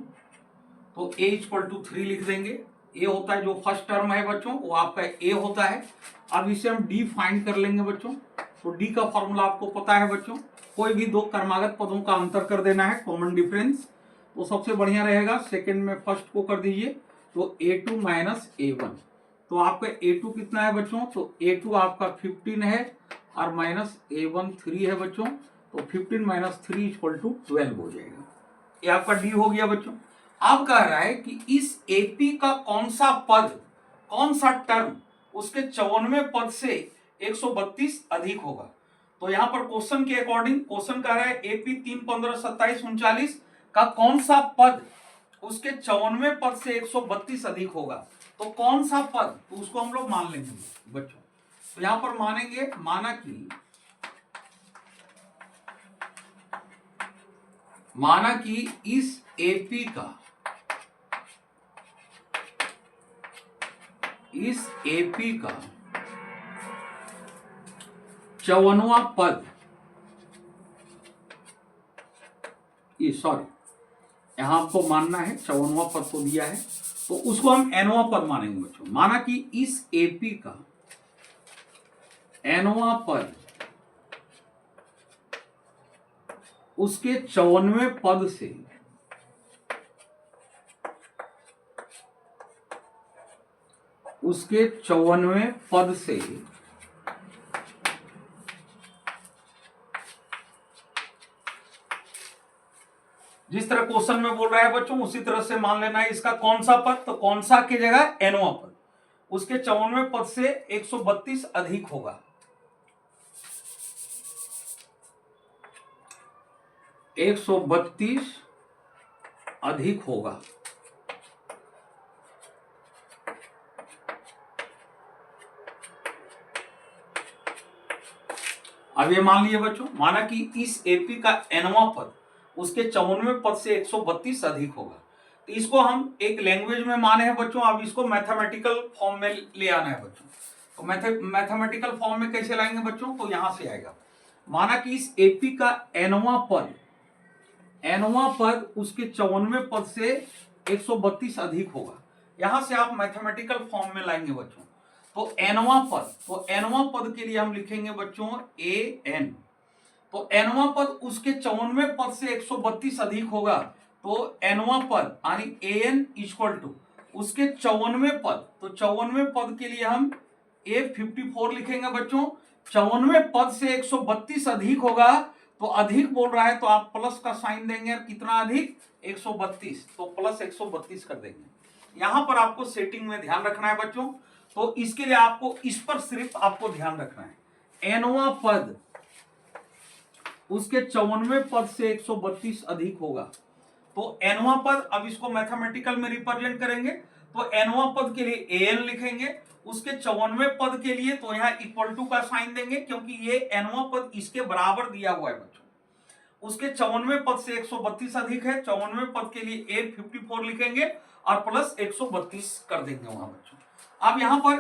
तो a इक्वल टू 3 लिख देंगे। a होता है जो फर्स्ट टर्म है बच्चों, वो आपका a होता है। अब इसे हम d फाइंड कर लेंगे बच्चों। तो d का फॉर्मूला आपको पता है बच्चों, कोई भी दो क्रमागत पदों का अंतर कर देना है, कॉमन डिफरेंस। तो सबसे बढ़िया रहेगा सेकंड में फर्स्ट को कर दीजिए, तो a2 माइनस a1। तो आपका a2 कितना है बच्चों, तो a2 आपका 15 है और माइनस a1 3 है बच्चों। तो 15 माइनस 3 इक्वल टू 12 हो जाएगा। ये आपका डी हो गया बच्चों। अब कह रहा है कि इस एपी का कौन सा पद, कौन सा टर्म उसके 54वें पद से 132 अधिक होगा। तो यहां पर क्वेश्चन के अकॉर्डिंग क्वेश्चन कह रहा है एपी 3, 15, 27, 39 का कौन सा पद उसके 54वें पद से 132 अधिक होगा। तो कौन सा पद, तो उसको हम लोग मान लेंगे बच्चों। तो यहां पर मानेंगे, माना कि इस एपी का, इस एपी का 54वां पद, ये सॉरी यहां आपको मानना है 54वां पद तो दिया है, तो उसको हम nवां पद मानेंगे बच्चों। माना कि इस एपी का nवां पद उसके 54वें पद से उसके 54वें पद से जिस तरह क्वेश्चन में बोल रहा है बच्चों उसी तरह से मान लेना है इसका कौन सा पद, तो कौन सा की जगह nवां पद उसके 54वें पद से 132 अधिक होगा। 132 अधिक होगा। अब ये मान लिए बच्चों, माना कि इस एपी का nवां पद उसके 54वें पद से 132 अधिक होगा। तो इसको हम एक लैंग्वेज में माने हैं बच्चों, अब इसको मैथमेटिकल फॉर्म में ले आना है बच्चों। तो मैथमेटिकल फॉर्म में कैसे लाएंगे बच्चों, तो यहां से आएगा। माना कि इस एपी का nवां पद उसके 54वें पद से 132 अधिक होगा। यहां से आप मैथमेटिकल फॉर्म में लाएंगे बच्चों। तो nवां पद के लिए हम लिखेंगे बच्चों an। तो nवां पद उसके 54वें पद से 132 अधिक होगा। तो nवां पद यानी an इक्वल टू उसके 54वें पद, तो 54वें पद के लिए हम a54 लिखेंगे बच्चों। 54वें पद से 132 अधिक होगा, तो अधिक बोल रहा है तो आप प्लस का साइन देंगे। कितना अधिक, 132, तो प्लस 132 कर देंगे। यहां पर आपको सेटिंग में ध्यान रखना है बच्चों। तो इसके लिए आपको इस पर सिर्फ आपको ध्यान रखना है, nवां पद उसके 54वें पद से 132 अधिक होगा। तो nवां पद, अब इसको मैथमेटिकल में रिप्रेजेंट करेंगे तो nवां पद के लिए an लिखेंगे, उसके 54वें पद के लिए तो यहां इक्वल टू का साइन देंगे क्योंकि ये nवां पद इसके बराबर दिया हुआ है बच्चों। उसके 54वें पद से 132 अधिक है, 54वें पद के लिए a54 लिखेंगे और प्लस 132 कर देंगे वहां बच्चों। अब यहां पर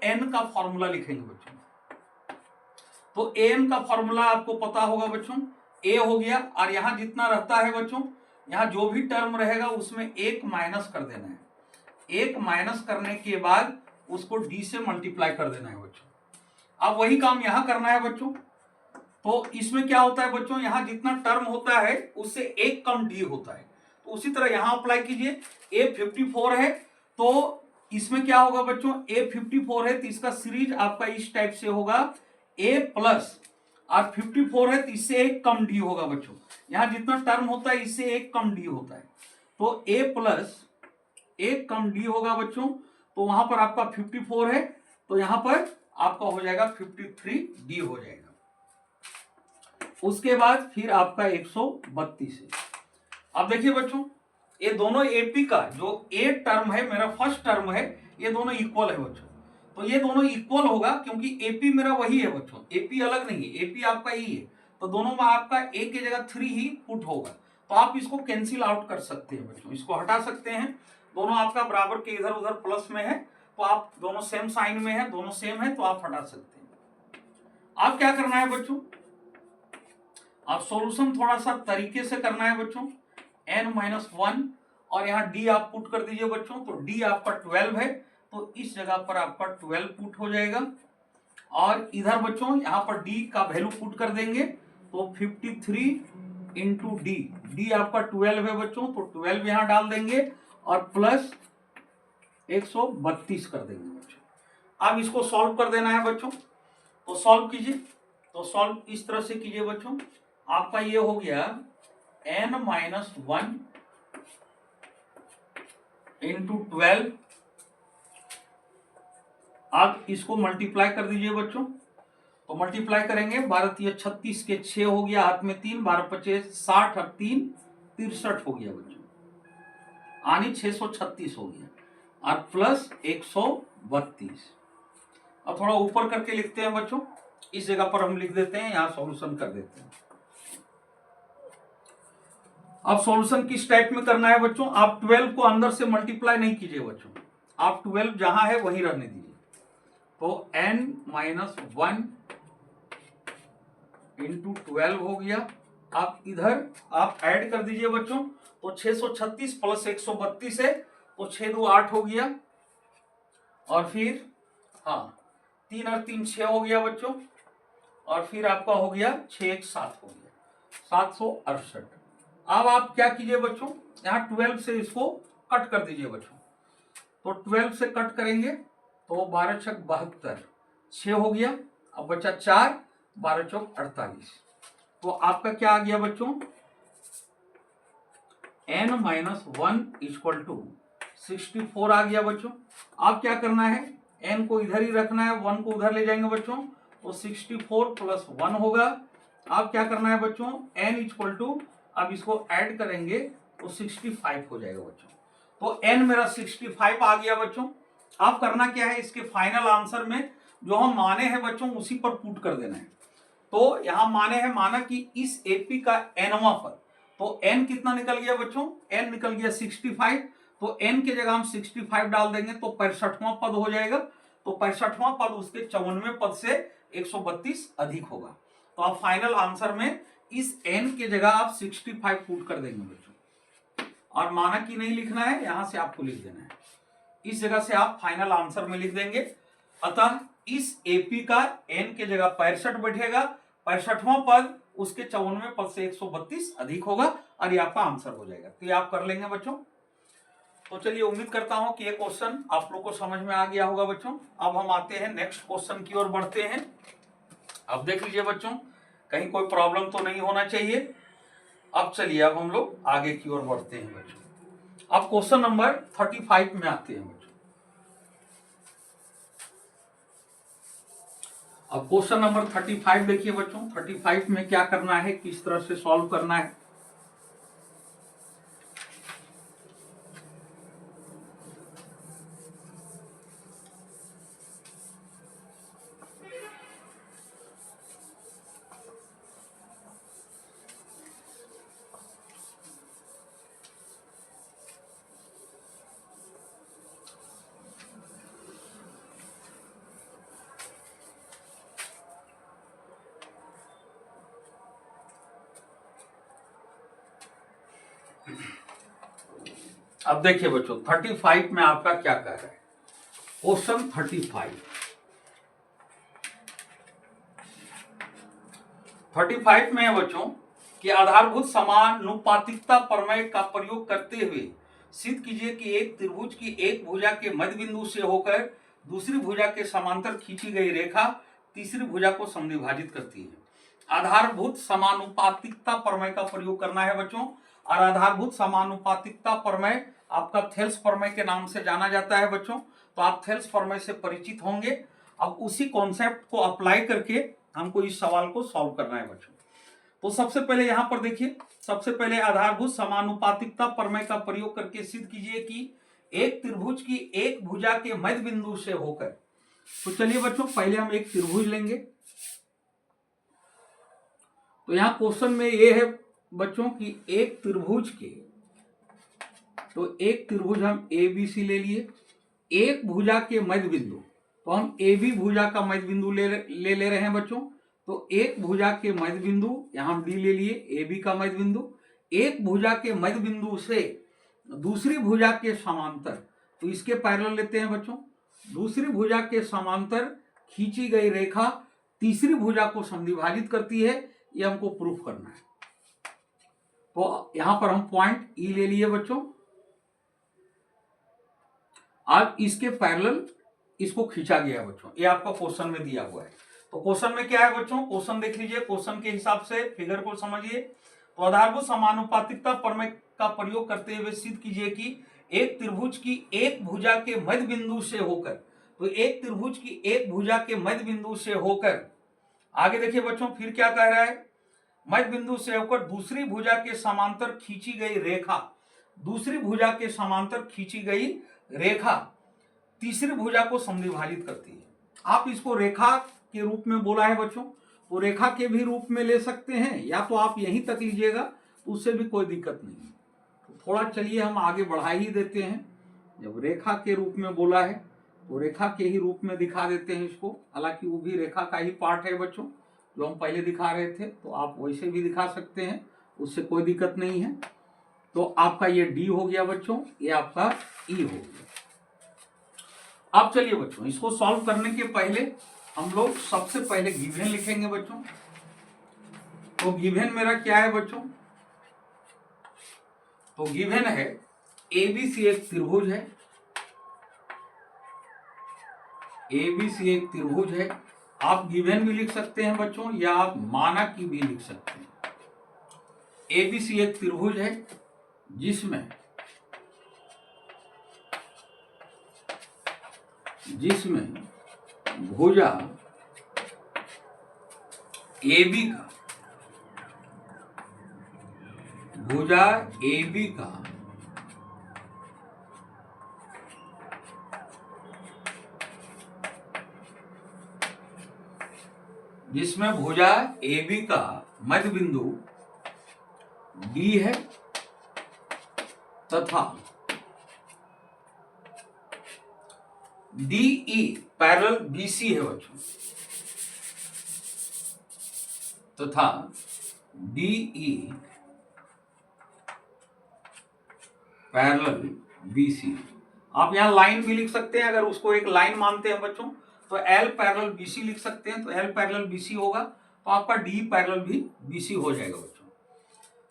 an का फॉर्मूला लिखेंगे बच्चों। तो an का फॉर्मूला आपको पता होगा बच्चों, a हो गया और यहां जितना रहता है बच्चों, यहां जो भी टर्म रहेगा उसमें एक माइनस कर देना है। एक माइनस करने के बाद उसको d से मल्टीप्लाई कर देना है बच्चों। अब वही काम यहां करना है बच्चों। तो इसमें क्या होता है बच्चों, यहां जितना टर्म होता है उससे एक कम d होता है। तो उसी तरह यहां अप्लाई कीजिए। a54 है तो इसमें क्या होगा बच्चों, a54 है तो इसका सीरीज आपका इस टाइप से होगा a प्लस, और 54 है तो इससे एक कम d होगा बच्चों। यहां जितना टर्म होता है इससे एक कम d होता है, तो a प्लस एक कम d होगा बच्चों। तो वहां पर आपका 54 है तो यहां पर आपका हो जाएगा 53d हो जाएगा। उसके बाद फिर आपका 132 है। अब देखिए बच्चों, ये दोनों एपी का जो ए टर्म है, मेरा फर्स्ट टर्म है, ये दोनों इक्वल है बच्चों। तो ये दोनों इक्वल होगा क्योंकि एपी मेरा वही है बच्चों, एपी अलग नहीं है, एपी आपका ही है। तो दोनों में आपका ए की जगह 3 ही पुट होगा। तो आप इसको कैंसिल आउट कर सकते हैं बच्चों, इसको हटा सकते हैं। दोनों आपका बराबर के इधर उधर प्लस में है, तो आप दोनों सेम साइन में है, दोनों सेम है, तो आप हटा सकते हैं। आप क्या करना है बच्चों, आप सॉल्यूशन थोड़ा सा तरीके से करना है बच्चों। n-1 और यहाँ d आप पुट कर दीजिए बच्चों। तो d आपका 12 है, तो इस जगह पर आपका 12 पुट हो जाएगा। और इधर बच्चों यहाँ पर d का वैल्यू पुट कर देंगे, तो 53 इंटू डी आपका 12 है बच्चों, तो 12 यहाँ डाल देंगे और प्लस 132 कर देंगे बच्चों। अब इसको सॉल्व कर देना है बच्चों। तो सॉल्व कीजिए, तो सॉल्व इस तरह से कीजिए बच्चों। आपका ये हो गया n-1 इंटू 12। आप इसको मल्टीप्लाई कर दीजिए बच्चों। तो मल्टीप्लाई करेंगे, 12 36 के 6 हो गया, हाथ में 3, 12-5 60 और 3 63 हो गया बच्चों, यानी 636 हो गया और प्लस 132। अब थोड़ा ऊपर करके लिखते हैं बच्चों, इस जगह पर हम लिख देते हैं, यहां सॉल्यूशन कर देते हैं। अब सॉल्यूशन किस टाइप में करना है बच्चों, आप 12 को अंदर से मल्टीप्लाई नहीं कीजिए बच्चों, आप 12 जहां है वहीं रहने दीजिए। तो n-1 इंटू 12 हो गया। आप इधर आप ऐड कर दीजिए बच्चों, तो 636 प्लस 132 है, तो 6 2 8 हो गया। और फिर हाँ 3 और 3 6 हो गया बच्चों, और फिर आपका हो गया 6 1 7 हो गया, 768। अब आप क्या कीजिए बच्चों, यहाँ 12 से इसको कट कर दीजिए बच्चों। तो 12 से कट करेंगे तो 12 छक 72, 6 हो गया, अब बचा 4, 12 चौक 48। तो आपका क्या आ गया बच्चों, n-1 इक्वल टू 64 आ गया बच्चों। आप क्या करना है, n को इधर ही रखना है, 1 को उधर ले जाएंगे बच्चों, तो 64 प्लस 1 होगा। आप क्या करना है बच्चों, n इक्वल टू, अब इसको ऐड करेंगे तो 65 हो जाएगा बच्चों। तो n मेरा 65 आ गया बच्चों। आप करना क्या है, इसके फाइनल आंसर में जो हम माने हैं बच्चों उसी पर पुट कर देना है। तो यहां माने हैं, माना कि इस एपी का nवां पर, तो n कितना निकल गया बच्चों, n निकल गया 65। तो n की जगह हम 65 डाल देंगे तो 65वां पद हो जाएगा। तो 65वां पद उसके 54वें पद से 132 अधिक होगा। तो आप फाइनल आंसर में इस n की जगह आप 65 पुट कर देंगे बच्चों, और माना कि नहीं लिखना है, यहां से आपको लिख देना है, इस जगह से आप फाइनल आंसर में लिख देंगे। अतः इस एपी का n के जगह 65 बैठेगा, 65वां पद उसके 54वें पद से 132 अधिक होगा, और ये आपका आंसर हो जाएगा। तो ये आप कर लेंगे बच्चों। तो चलिए, उम्मीद करता हूं कि ये क्वेश्चन आप लोग को समझ में आ गया होगा बच्चों। अब हम आते हैं नेक्स्ट क्वेश्चन की ओर बढ़ते हैं। अब देख लीजिए बच्चों, कहीं कोई प्रॉब्लम तो नहीं होना चाहिए। अब चलिए, अब हम लोग आगे की ओर बढ़ते हैं बच्चों। अब क्वेश्चन नंबर 35 में आते हैं बच्चों। अब क्वेश्चन नंबर 35 देखिए बच्चों, 35 में क्या करना है, किस तरह से सॉल्व करना है। अब देखिए बच्चों, 35 में आपका क्या कह रहा है, क्वेश्चन 35 में है बच्चों कि आधारभूत समानुपातिकता प्रमेय का प्रयोग करते हुए सिद्ध कीजिए कि एक त्रिभुज की एक भुजा के मध्य बिंदु से होकर दूसरी भुजा के समांतर खींची गई रेखा तीसरी भुजा को समद्विभाजित करती है। आधारभूत समानुपातिकता प्रमेय का प्रयोग करना है बच्चों, और आधारभूत समानुपातिकता प्रमेय आपका थेल्स प्रमेय के नाम से जाना जाता है बच्चों। तो आप थेल्स प्रमेय से परिचित होंगे। अब उसी कॉन्सेप्ट को अप्लाई करके हमको इस सवाल को सॉल्व करना है बच्चों। तो सबसे पहले यहां पर देखिए, सबसे पहले आधारभूत समानुपातिकता प्रमेय का प्रयोग करके सिद्ध कीजिए कि एक त्रिभुज की एक भुजा के मध्य बिंदु से होकर। तो चलिए बच्चों पहले हम एक त्रिभुज लेंगे। तो यहां क्वेश्चन में ये है बच्चों की एक त्रिभुज के, तो एक त्रिभुज हम ए बी सी ले लिए, एक भुजा के मध्य बिंदु, तो हम ए बी भुजा का मध्य बिंदु ले रहे हैं बच्चों। तो एक भुजा के मध्य बिंदु, यहां हम डी ले लिए, ए बी का मध्य बिंदु, एक भुजा के मध्य बिंदु से दूसरी भुजा के समांतर, तो इसके पैरेलल लेते हैं बच्चों। दूसरी भुजा के समांतर खींची गई रेखा तीसरी भुजा को समद्विभाजित करती है, ये हमको प्रूफ करना है। तो यहां पर हम पॉइंट ई ले लिए बच्चों। अब इसके पैरेलल इसको खींचा गया बच्चों, ये आपका क्वेश्चन में दिया हुआ है। तो क्वेश्चन में क्या है बच्चों, क्वेश्चन देख लीजिए, क्वेश्चन के हिसाब से फिगर को समझिए। तो आधारभूत समानुपातिकता प्रमेय का प्रयोग करते हुए सिद्ध कीजिए कि एक त्रिभुज की एक भुजा के मध्य बिंदु से होकर, तो एक त्रिभुज की एक भुजा के मध्य बिंदु से होकर, आगे देखिए बच्चों फिर क्या कह रहा है, मध्य बिंदु से होकर दूसरी भुजा के समांतर खींची गई रेखा, दूसरी भुजा के समांतर खींची गई रेखा तीसरी भुजा को समद्विभाजित करती है। आप इसको रेखा के रूप में बोला है बच्चों, तो रेखा के भी रूप में ले सकते हैं, या तो आप यहीं तक लीजिएगा तो उससे भी कोई दिक्कत नहीं है। तो थोड़ा चलिए हम आगे बढ़ा ही देते हैं। जब रेखा के रूप में बोला है तो रेखा के ही रूप में दिखा देते हैं इसको, हालांकि वो भी रेखा का ही पार्ट है बच्चों जो हम पहले दिखा रहे थे, तो आप वैसे भी दिखा सकते हैं, उससे कोई दिक्कत नहीं है। तो आपका ये डी हो गया बच्चों, ये आपका ई हो गया। अब चलिए बच्चों इसको सॉल्व करने के पहले हम लोग सबसे पहले गिवन लिखेंगे बच्चों। तो गिवन मेरा क्या है बच्चों, तो गिवन है एबीसी एक त्रिभुज है, एबीसी एक त्रिभुज है। आप गिवन भी लिख सकते हैं बच्चों, या आप माना की भी लिख सकते हैं। एबीसी एक त्रिभुज है जिसमें भुजा AB का जिसमें भुजा AB का मध्य बिंदु D है तथा DE पैरेलल BC है बच्चों, तथा DE पैरेलल BC। आप यहां लाइन भी लिख सकते हैं, अगर उसको एक लाइन मानते हैं बच्चों तो L पैरेलल BC लिख सकते हैं, तो L पैरेलल BC होगा, तो आपका D पैरेलल भी BC हो जाएगा बच्चों।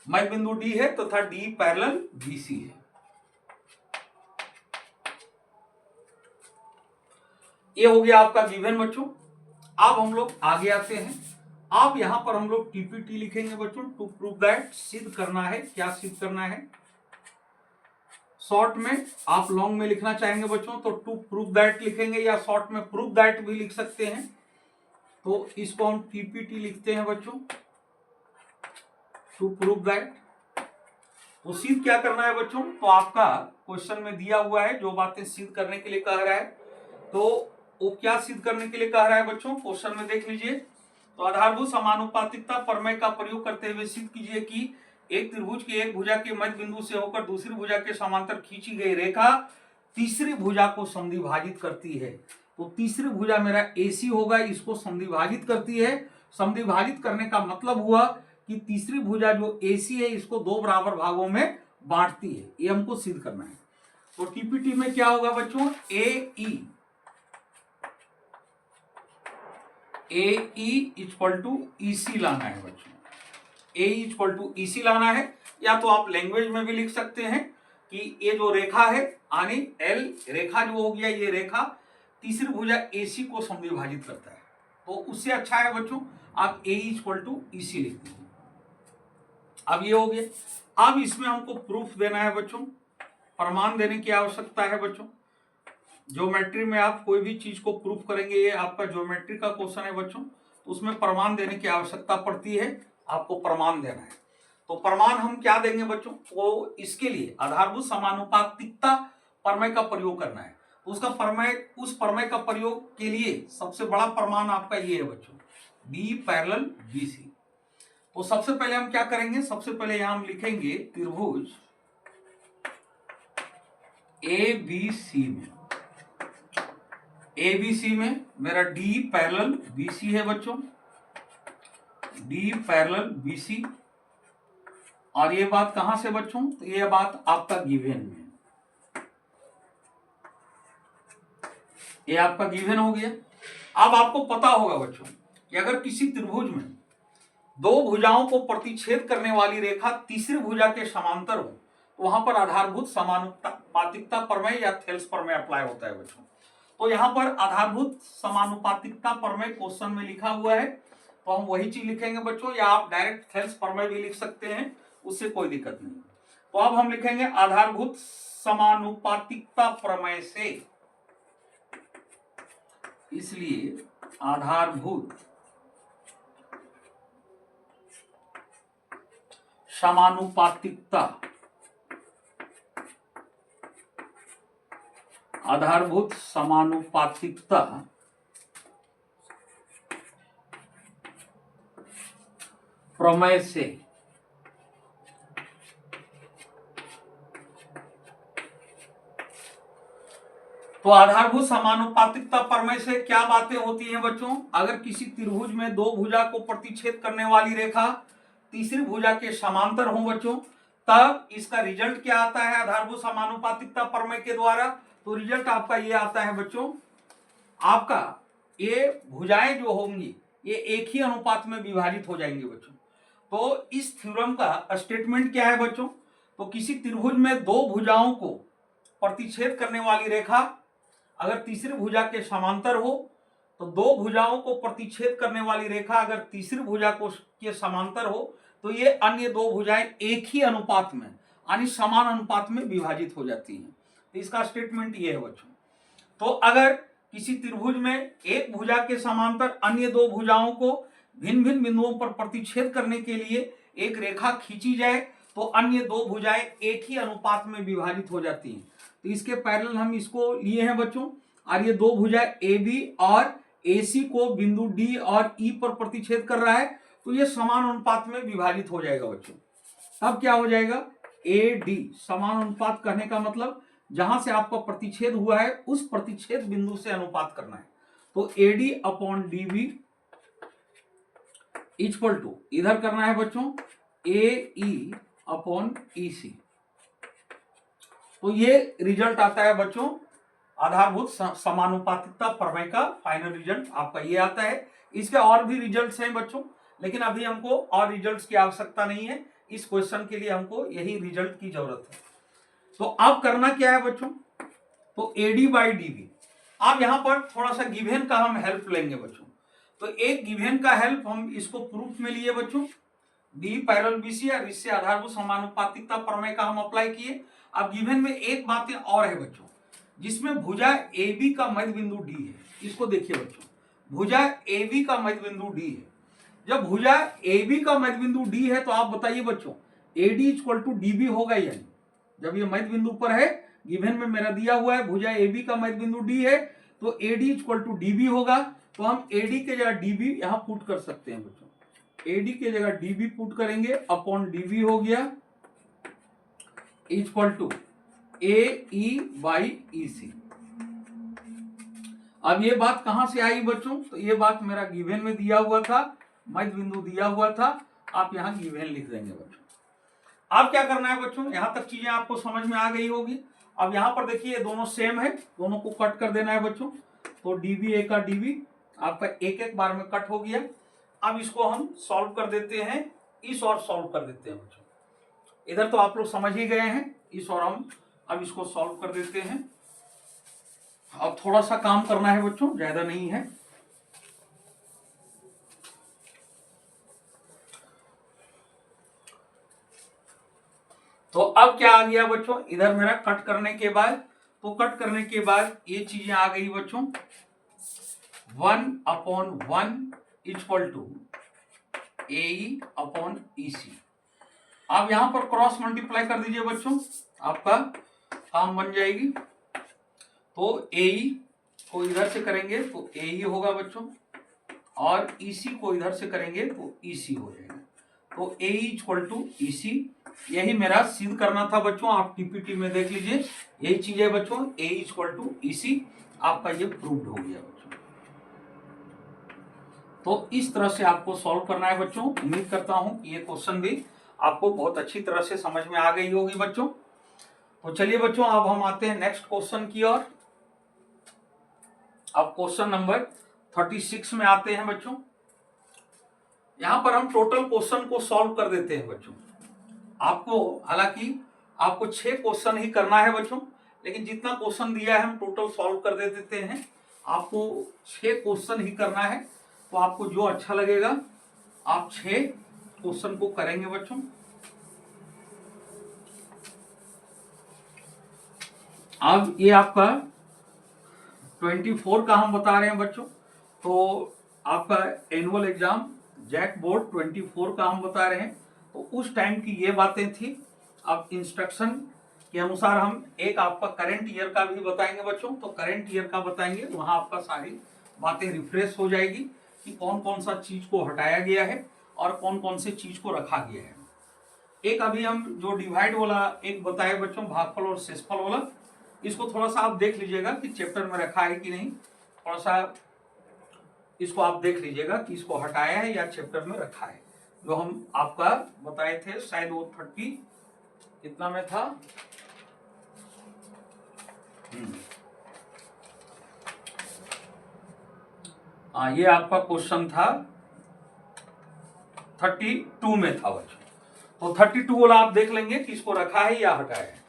मध्य बिंदु D है तथा D पैरेलल BC है। ये हो गया आपका गिवन बच्चों। अब हम लोग आगे आते हैं। अब यहां पर हम लोग टीपीटी लिखेंगे बच्चों, टू प्रूव दैट, सिद्ध करना है। क्या सिद्ध करना है, शॉर्ट में आप लॉन्ग में लिखना चाहेंगे बच्चों तो टू प्रूव दैट लिखेंगे, या शॉर्ट में प्रूव दैट भी लिख सकते हैं। तो इसको हम टीपीटी लिखते हैं बच्चों, टू प्रूव दैट। तो सिद्ध क्या करना है बच्चों, तो आपका क्वेश्चन में दिया हुआ है जो बातें सिद्ध करने के लिए कह रहा है, तो वो क्या सिद्ध करने के लिए कह रहा है बच्चों, क्वेश्चन में देख लीजिए। तो आधारभूत समानुपातिकता प्रमेय का प्रयोग करते हुए सिद्ध कीजिए कि एक त्रिभुज की एक भुजा के मध्य बिंदु से होकर दूसरी भुजा के समांतर खींची गई रेखा तीसरी भुजा को समद्विभाजित करती है। तो तीसरी भुजा मेरा AC होगा, इसको समद्विभाजित करती है। समद्विभाजित करने का मतलब हुआ कि तीसरी भुजा जो AC है इसको दो बराबर भागों में बांटती है, ये हमको सिद्ध करना है। तो टीपीटी में क्या होगा बच्चों, AE इक्वल टू EC लाना है बच्चों, AE इक्वल टू EC लाना है। या तो आप लैंग्वेज में भी लिख सकते हैं कि ये जो रेखा है यानी L रेखा जो हो गया, ये रेखा तीसरी भुजा AC को समद्विभाजित करता है, तो उससे अच्छा है बच्चों आप AE इक्वल टू EC लिख दीजिए। अब ये हो गया। अब इसमें हमको प्रूफ देना है बच्चों, प्रमाण देने की आवश्यकता है बच्चों। ज्योमेट्री में आप कोई भी चीज को प्रूफ करेंगे, ये आपका ज्योमेट्री का क्वेश्चन है बच्चों, तो उसमें प्रमाण देने की आवश्यकता पड़ती है, आपको प्रमाण देना है। तो प्रमाण हम क्या देंगे बच्चों, वो इसके लिए आधारभूत समानुपातिकता प्रमेय का प्रयोग करना है। तो उसका प्रमेय, उस प्रमेय का प्रयोग के लिए सबसे बड़ा प्रमाण आपका ये है बच्चों, बी पैरेलल बी सी। तो सबसे पहले हम क्या करेंगे, सबसे पहले यहां हम लिखेंगे त्रिभुज ए बी सी में, ए बी सी में मेरा डी पैरेलल बी सी है बच्चों, डी पैरेलल बी सी। और ये बात कहां से बच्चों, तो ये बात आपका गिवन में, ये आपका गिवन हो गया। अब आपको पता होगा बच्चों कि अगर किसी त्रिभुज में दो भुजाओं को प्रतिच्छेद करने वाली रेखा तीसरी भुजा के समांतर हो तो वहां पर आधारभूत समानुपातिकता प्रमेय या थेल्स प्रमेय अप्लाई होता है बच्चों। तो यहाँ पर आधारभूत समानुपातिकता प्रमेय क्वेश्चन में लिखा हुआ है, तो हम वही चीज लिखेंगे बच्चों, या आप डायरेक्ट थेल्स प्रमेय भी लिख सकते हैं, उससे कोई दिक्कत नहीं। तो अब हम लिखेंगे आधारभूत समानुपातिकता प्रमेय से, इसलिए आधारभूत समानुपातिकता, आधारभूत समानुपातिकता प्रमेय से तो आधारभूत समानुपातिकता प्रमेय से क्या बातें होती हैं बच्चों, अगर किसी त्रिभुज में दो भुजा को प्रतिच्छेद करने वाली रेखा तीसरी भुजा के समांतर हो बच्चों, तब इसका रिजल्ट क्या आता है आधारभूत समानुपातिकता प्रमेय के द्वारा। तो रिजल्ट आपका ये आता है बच्चों, आपका ये भुजाएं जो होंगी ये एक ही अनुपात में विभाजित हो जाएंगे बच्चों। तो इस थ्योरम का स्टेटमेंट क्या है बच्चों, तो किसी त्रिभुज में दो भुजाओं को प्रतिच्छेद करने वाली रेखा अगर तीसरी भुजा के समांतर हो, तो दो भुजाओं को प्रतिच्छेद करने वाली रेखा अगर तीसरी भुजा को के समांतर हो तो ये अन्य दो भुजाएं एक ही अनुपात में यानी समान अनुपात में विभाजित हो जाती हैं। तो इसका स्टेटमेंट ये है बच्चों। तो अगर किसी त्रिभुज में एक भुजा के समांतर अन्य दो भुजाओं को भिन्न भिन्न बिंदुओं पर प्रतिच्छेद करने के लिए एक रेखा खींची जाए तो अन्य दो भुजाएं एक ही अनुपात में विभाजित हो जाती हैं। तो इसके पैरेलल हम इसको लिए हैं बच्चों, और ये दो भुजा ए बी और ए सी को बिंदु डी और ई पर प्रतिच्छेद कर रहा है, तो ये समान अनुपात में विभाजित हो जाएगा बच्चों। अब क्या हो जाएगा, ए डी समान अनुपात कहने का मतलब जहां से आपका प्रतिच्छेद हुआ है उस प्रतिच्छेद बिंदु से अनुपात करना है। तो A D upon D B equal to इधर करना है बच्चों ए ई अपॉन ई सी। तो ये रिजल्ट आता है बच्चों आधारभूत समानुपातिकता प्रमेय का फाइनल रिजल्ट आपका ये आता है। इसके और भी रिजल्ट्स हैं बच्चों, लेकिन अभी हमको और रिजल्ट्स की आवश्यकता नहीं है, इस क्वेश्चन के लिए हमको यही रिजल्ट की जरूरत है। तो अब करना क्या है बच्चों, तो एडी बाई डीबी। अब यहां पर थोड़ा सा गिवन का हम हेल्प लेंगे बच्चों। तो एक गिवन का हेल्प हम इसको प्रूफ में लिए बच्चों, डी पैरेलल बीसी और इससे आधारभूत समानुपातिकता प्रमेय का हम अप्लाई किए। अब गिवन में एक बातें और है बच्चों, जिसमें भुजा ए बी का मध्य बिंदु डी है। इसको देखिए बच्चों, भुजा ए बी का मध्य बिंदु डी है। जब भुजा ए बी का मध्य बिंदु डी है तो आप बताइए बच्चों A D equal to D B होगा या नहीं। जब ये मध्य बिंदु पर है, गिवन में मेरा दिया हुआ है भुजा ए बी का मध्य बिंदु डी है, तो A D equal to D B होगा। तो हम ए डी के जगह डी बी यहां पुट कर सकते हैं बच्चों, ए डी के जगह डी बी पुट करेंगे अपॉन डी बी हो गया equal to A E by E C. अब ये बात कहां से आई बच्चों, तो ये बात मेरा गिवन में दिया हुआ था, मध्य बिंदु दिया हुआ था, आप यहां गिवन लिख देंगे बच्चों। अब क्या करना है बच्चों, यहां तक चीजें आपको समझ में आ गई होगी। अब यहां पर देखिए दोनों सेम है, दोनों को कट कर देना है बच्चों। तो डीबी ए का डीबी आपका एक एक बार में कट हो गया। अब इसको हम सॉल्व कर देते हैं, इस और सॉल्व कर देते हैं बच्चों। इधर तो आप लोग समझ ही गए हैं, इस और हम अब इसको सॉल्व कर देते हैं। अब थोड़ा सा काम करना है बच्चों, ज्यादा नहीं है। तो अब क्या आ गया बच्चों, इधर मेरा कट करने के बाद, तो कट करने के बाद ये चीजें आ गई बच्चों, 1/1 equal to A upon E C. अब यहां पर क्रॉस मल्टीप्लाई कर दीजिए बच्चों, आपका काम बन जाएगी। तो AE को इधर से करेंगे तो AE होगा बच्चों, और EC को इधर से करेंगे तो EC हो जाएगा। तो AE इक्वल टू EC, यही मेरा सिद्ध करना था बच्चों। आप TPT में देख लीजिए, यही चीज है बच्चों, AE इक्वल टू EC, आपका ये प्रूव्ड हो गया बच्चों। तो इस तरह से आपको सॉल्व करना है बच्चों। उम्मीद करता हूं कि ये क्वेश्चन भी आपको बहुत अच्छी तरह से समझ में आ गई होगी बच्चों। तो चलिए बच्चों, अब हम आते हैं नेक्स्ट क्वेश्चन की ओर। अब क्वेश्चन नंबर 36 में आते हैं बच्चों। यहां पर हम टोटल क्वेश्चन को सॉल्व कर देते हैं बच्चों। आपको हालांकि आपको 6 क्वेश्चन ही करना है बच्चों, लेकिन जितना क्वेश्चन दिया है हम टोटल सॉल्व कर दे देते हैं। आपको 6 क्वेश्चन ही करना है, तो आपको जो अच्छा लगेगा आप 6 क्वेश्चन को करेंगे बच्चों। अब ये आपका 24 का हम बता रहे हैं बच्चों। तो आपका एनुअल एग्जाम जैक बोर्ड 24 का हम बता रहे हैं। तो उस टाइम की ये बातें थी। अब इंस्ट्रक्शन के अनुसार हम एक आपका करंट ईयर का भी बताएंगे बच्चों। तो करंट ईयर का बताएंगे, वहां आपका सारी बातें रिफ्रेश हो जाएगी कि कौन कौन सा चीज को हटाया गया है और कौन कौन से चीज को रखा गया है। एक अभी हम जो डिवाइड वाला एक बताए बच्चों, भागफल और शेषफल वाला, इसको थोड़ा सा आप देख लीजिएगा कि चैप्टर में रखा है कि नहीं। थोड़ा सा इसको आप देख लीजिएगा कि इसको हटाया है या चैप्टर में रखा है। जो हम आपका बताए थे, शायद वो 30 कितना में था, ये आपका क्वेश्चन था 32 में था बच्चों। तो 32 वाला आप देख लेंगे कि इसको रखा है या हटाया है।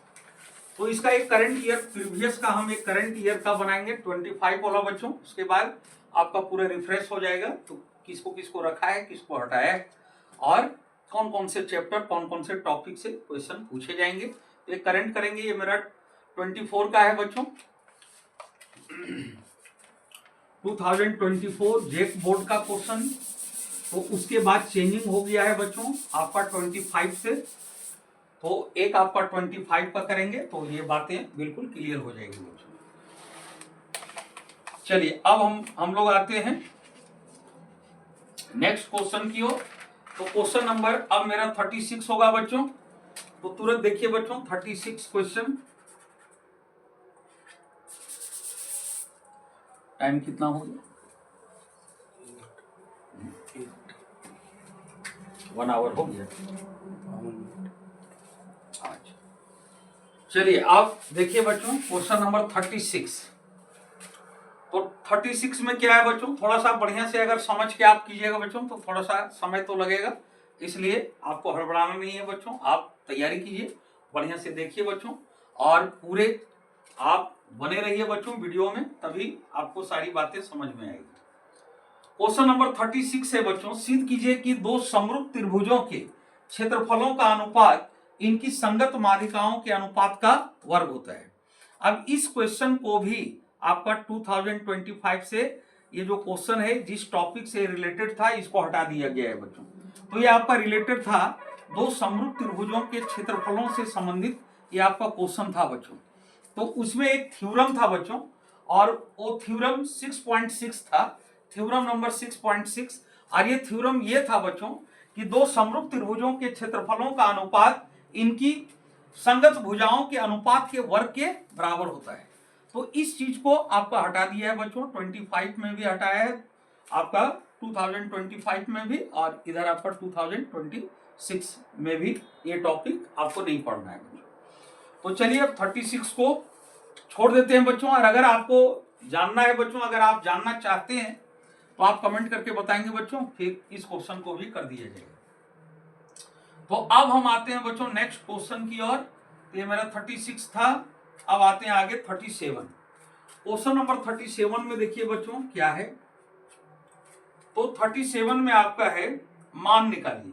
तो इसका एक करंट ईयर प्रीवियस का हम एक करंट ईयर का बनाएंगे 25 वाला बच्चों। उसके बाद आपका पूरा रिफ्रेश हो जाएगा, तो किसको किसको रखा है, किसको हटाया है, और कौन कौन से चैप्टर, कौन कौन से टॉपिक से क्वेश्चन पूछे जाएंगे। तो ये करंट करेंगे, ये मेरा 24 का है बच्चों। 2024 जेक बोर्ड का क्वेश्चन। तो उसके बाद चेंजिंग हो गया है बच्चों आपका 25 से। तो एक आपका 25 का करेंगे तो ये बातें बिल्कुल क्लियर हो जाएगी बच्चों। चलिए अब हम लोग आते हैं नेक्स्ट क्वेश्चन की ओर। तो क्वेश्चन नंबर अब मेरा 36 होगा बच्चों। तो तुरंत देखिए बच्चों 36 क्वेश्चन। टाइम कितना हो गया? 1 आवर हो गया। चलिए अब देखिए बच्चों क्वेश्चन नंबर 36। तो 36 में क्या है बच्चों, थोड़ा सा बढ़िया से अगर समझ के आप कीजिएगा बच्चों तो थोड़ा सा समय तो लगेगा, इसलिए आपको हड़बड़ाना नहीं है बच्चों। आप तैयारी कीजिए, बढ़िया से देखिए बच्चों, और पूरे आप बने रहिए बच्चों वीडियो में, तभी आपको सारी बातें समझ में आएगी। क्वेश्चन नंबर 36 है बच्चों, सिद्ध कीजिए कि दो समरूप त्रिभुजों के क्षेत्रफलों का अनुपात इनकी संगत माध्यिकाओं के अनुपात का वर्ग होता है। अब इस क्वेश्चन को भी आपका 2025 से ये जो क्वेश्चन है जिस टॉपिक से रिलेटेड था इसको हटा दिया गया है बच्चों। तो ये आपका रिलेटेड था दो समरूप त्रिभुजों के क्षेत्रफलों से संबंधित, ये आपका क्वेश्चन था बच्चों। तो उसमें एक थ्योरम था बच्चों, और वो थ्योरम 6.6 था, थ्योरम नंबर 6.6। और ये थ्योरम ये था बच्चों कि दो समरूप त्रिभुजों के क्षेत्रफलों का अनुपात इनकी संगत भुजाओं के अनुपात के वर्ग के बराबर होता है। तो इस चीज को आपका हटा दिया है बच्चों, 25 में भी हटाया है आपका, 2025 में भी, और इधर आपका 2026 में भी ये टॉपिक आपको नहीं पढ़ना है बच्चों। तो चलिए अब 36 को छोड़ देते हैं बच्चों। और अगर आपको जानना है बच्चों, अगर आप जानना चाहते हैं तो आप कमेंट करके बताएंगे बच्चों, फिर इस क्वेश्चन को भी कर दिया जाएगा। तो अब हम आते हैं बच्चों नेक्स्ट क्वेश्चन की ओर। ये मेरा 36 था, अब आते हैं आगे 37। क्वेश्चन नंबर 37 में देखिए बच्चों क्या है। तो 37 में आपका है मान निकालिए।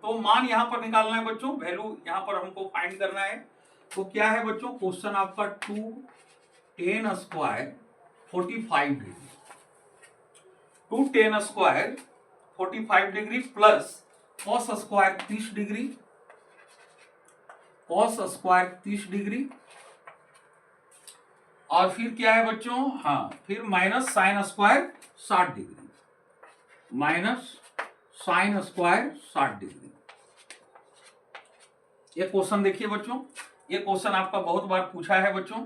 तो मान यहां पर निकालना है बच्चों, वैल्यू यहां पर हमको फाइंड करना है। तो क्या है बच्चों क्वेश्चन आपका 2tan square 45 degree, 2tan square 45 degree plus cos square 30 degree, cos square 30 degree, और फिर क्या है बच्चों, हाँ फिर minus sine square 60 degree, minus sine square 60 degree. ये क्वेश्चन देखिए बच्चों, ये क्वेश्चन आपका बहुत बार पूछा है बच्चों,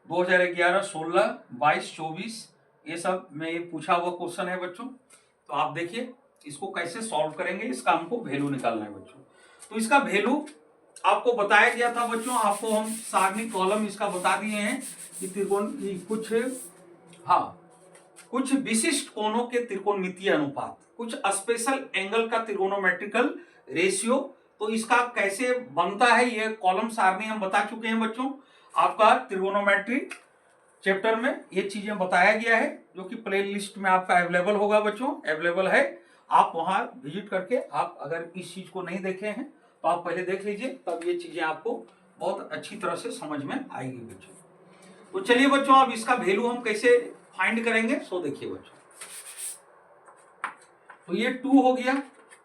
2011, 16, 22, 24 ये सब में ये पूछा हुआ क्वेश्चन है बच्चों। तो आप देखिए इसको कैसे सॉल्व करेंगे, इसका हमको वैल्यू निकालना है बच्चों। तो इसका वैल्यू आपको बताया गया था बच्चों, आपको हम सारणी कॉलम इसका बता दिए हैं कि त्रिकोण कुछ, हाँ कुछ विशिष्ट कोणों के त्रिकोणमितीय अनुपात, कुछ स्पेशल एंगल का त्रिकोणोमेट्रिकल रेशियो, तो इसका कैसे बनता है ये कॉलम सारणी हम बता चुके हैं बच्चों। आपका त्रिकोणोमेट्री चैप्टर में ये चीजें बताया गया है, जो कि प्ले लिस्ट में आपका अवेलेबल होगा बच्चों, अवेलेबल है, आप वहां विजिट करके आप अगर इस चीज को नहीं देखे हैं तो आप पहले देख लीजिए, तब ये चीजें आपको बहुत अच्छी तरह से समझ में आएगी बच्चों। तो चलिए बच्चों अब इसका वैल्यू हम कैसे फाइंड करेंगे, सो देखिए बच्चों। तो ये 2 हो गया,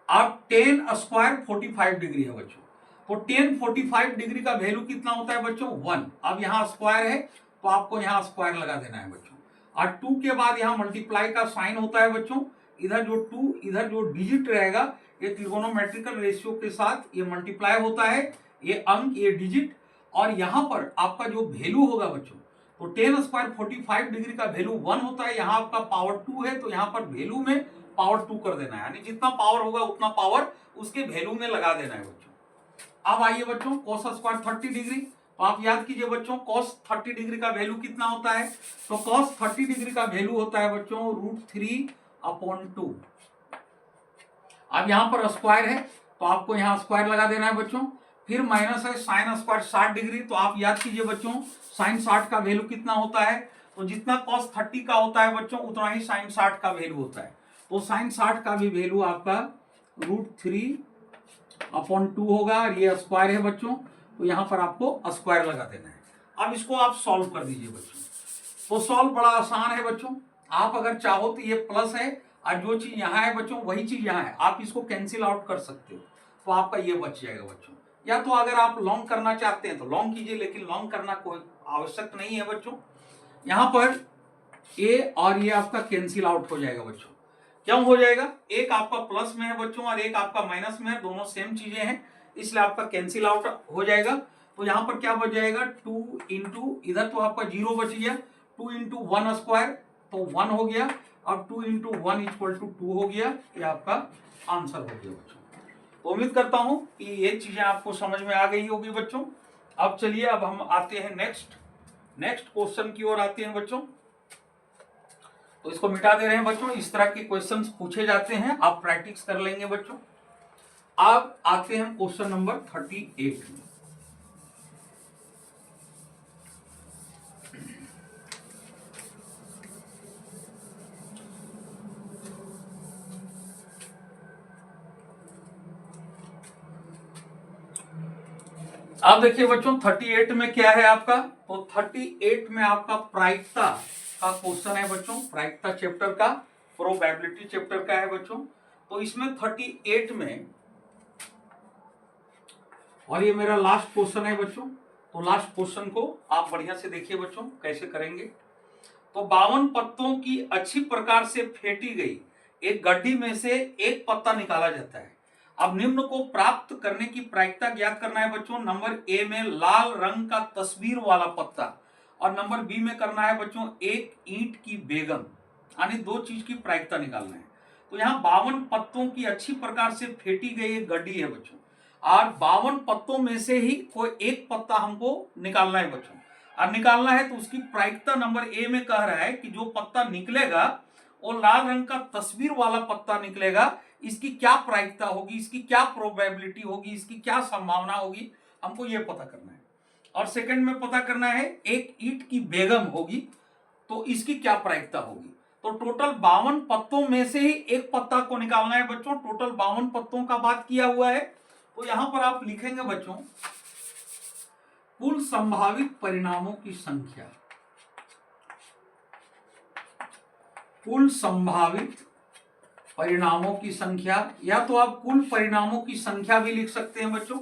अब 10 स्क्वायर 45 डिग्री है बच्चों, तो 10 45 डिग्री का वैल्यू कितना होता है बच्चों 1। अब यहाँ स्क्वायर है तो आपको यहाँ स्क्वायर लगा देना है बच्चों, और 2 के बाद यहाँ मल्टीप्लाई का साइन होता है बच्चों, इधर जो 2 इधर जो डिजिट रहेगा ये त्रिकोणोमेट्रिकल रेशियो के साथ ये मल्टीप्लाई होता है, ये अंक ये डिजिट, और यहाँ पर आपका जो वैल्यू होगा बच्चों, तो 10 स्क्वायर 45 डिग्री का वैल्यू 1 होता है, यहाँ आपका पावर 2 है तो यहाँ पर वैल्यू में पावर 2 कर देना है, यानी जितना पावर होगा उतना पावर उसके वैल्यू में लगा देना है बच्चों। अब आइए बच्चों cos स्क्वायर 30 डिग्री, तो आप याद कीजिए बच्चों cos 30 डिग्री का वैल्यू कितना होता है, तो cos 30 डिग्री का वैल्यू होता है बच्चों √3/2। अब यहाँ पर स्क्वायर है तो आपको यहाँ स्क्वायर लगा देना है बच्चों, फिर माइनस है साइन स्क्वायर 60 डिग्री, तो आप याद कीजिए बच्चों साइन 60 का वैल्यू कितना होता है, तो जितना cos 30 का होता है बच्चों उतना ही साइन 60 का वैल्यू होता है, तो साइन 60 का भी वैल्यू आपका √3/2 होगा, और ये स्क्वायर है बच्चों, तो यहाँ पर आपको स्क्वायर लगा देना है। अब इसको आप सॉल्व कर दीजिए बच्चों, तो सॉल्व बड़ा आसान है बच्चों, आप अगर चाहो तो ये प्लस है और जो चीज यहाँ है बच्चों वही चीज यहाँ है, आप इसको कैंसिल आउट कर सकते हो, तो आपका ये बच जाएगा बच्चों। या तो अगर आप लॉन्ग करना चाहते हैं तो लॉन्ग कीजिए, लेकिन लॉन्ग करना कोई आवश्यक नहीं है बच्चों। यहाँ पर ए और ये आपका कैंसिल आउट हो जाएगा बच्चों, क्यों हो जाएगा, एक आपका प्लस में है बच्चों और एक आपका माइनस में है, दोनों सेम चीजें हैं, इसलिए आपका कैंसिल आउट हो जाएगा। तो यहाँ पर क्या बच जाएगा 2 इंटू, इधर तो आपका 0 बच गया, 2 इंटू 1 स्क्वायर तो 1 हो गया, और 2 इंटू 1 इक्वल टू 2 हो गया, ये आपका आंसर हो गया बच्चों। तो उम्मीद करता हूं कि ये चीजें आपको समझ में आ गई होगी बच्चों। अब चलिए अब हम आते हैं नेक्स्ट क्वेश्चन की ओर आते हैं बच्चों। तो इसको मिटा दे रहे हैं बच्चों, इस तरह के क्वेश्चंस पूछे जाते हैं, आप प्रैक्टिस कर लेंगे बच्चों। अब आते हैं क्वेश्चन नंबर 38 में। अब देखिए बच्चों 38 में क्या है आपका, तो 38 में आपका प्रायिकता का क्वेश्चन है बच्चों, प्रायिकता चैप्टर का, प्रोबेबिलिटी चैप्टर का है बच्चों। तो इसमें 38 में, और ये मेरा लास्ट क्वेश्चन है बच्चों, तो लास्ट क्वेश्चन को आप बढ़िया से देखिए बच्चों कैसे करेंगे। तो 52 पत्तों की अच्छी प्रकार से फेंटी गई एक गड्डी में से एक पत्ता निकाला जाता है। अब निम्न को प्राप्त करने की प्रायिकता ज्ञात करना है बच्चों। नंबर ए में लाल रंग का तस्वीर वाला पत्ता, और नंबर बी में करना है बच्चों एक ईंट की बेगम, यानी दो चीज की प्रायिकता निकालना है। तो यहाँ 52 पत्तों की अच्छी प्रकार से फेंटी गई एक गड्डी है बच्चों, और 52 पत्तों में से ही कोई एक पत्ता हमको निकालना है बच्चों, और निकालना है तो उसकी प्रायिकता नंबर ए में कह रहा है कि जो पत्ता निकलेगा वो लाल रंग का तस्वीर वाला पत्ता निकलेगा, इसकी क्या प्रायिकता होगी, इसकी क्या प्रोबेबिलिटी होगी, इसकी क्या संभावना होगी, हमको ये पता करना है। और सेकंड में पता करना है एक ईंट की बेगम होगी तो इसकी क्या प्रायिकता होगी। तो टोटल 52 पत्तों में से ही एक पत्ता को निकालना है बच्चों, टोटल 52 पत्तों का बात किया हुआ है। तो यहां पर आप लिखेंगे बच्चों कुल संभावित परिणामों की संख्या, कुल संभावित परिणामों की संख्या, या तो आप कुल परिणामों की संख्या भी लिख सकते हैं बच्चों,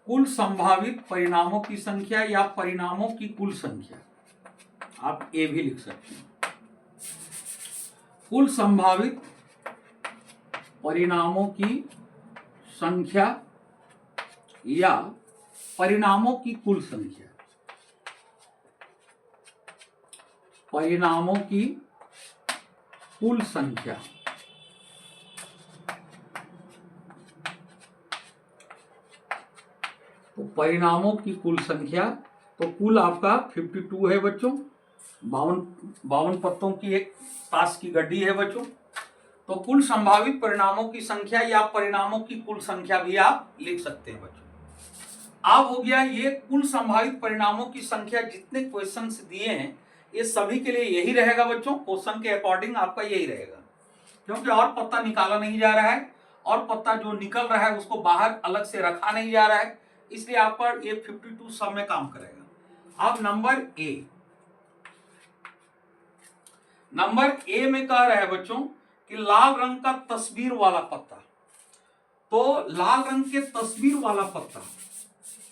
कुल संभावित परिणामों की संख्या या परिणामों की कुल संख्या। आप ए भी लिख सकते हैं। कुल संभावित परिणामों की संख्या या परिणामों की कुल संख्या, परिणामों की कुल संख्या। तो परिणामों की कुल संख्या, तो कुल आपका 52 है बच्चों। 52 पत्तों की एक ताश की गड्डी है बच्चों। तो कुल संभावित परिणामों की संख्या या परिणामों की कुल संख्या भी आप लिख सकते हैं बच्चों। अब हो गया ये कुल संभावित परिणामों की संख्या। जितने क्वेश्चंस दिए हैं ये सभी के लिए यही रहेगा बच्चों, क्वेश्चन के अकॉर्डिंग आपका यही रहेगा, क्योंकि और पत्ता निकाला नहीं जा रहा है और पत्ता जो निकल रहा है उसको बाहर अलग से रखा नहीं जा रहा है, इसलिए आपका ये 52 सब में काम करेगा। अब नंबर ए में कह रहा है बच्चों कि लाल रंग का तस्वीर वाला पत्ता। तो लाल रंग के तस्वीर वाला पत्ता,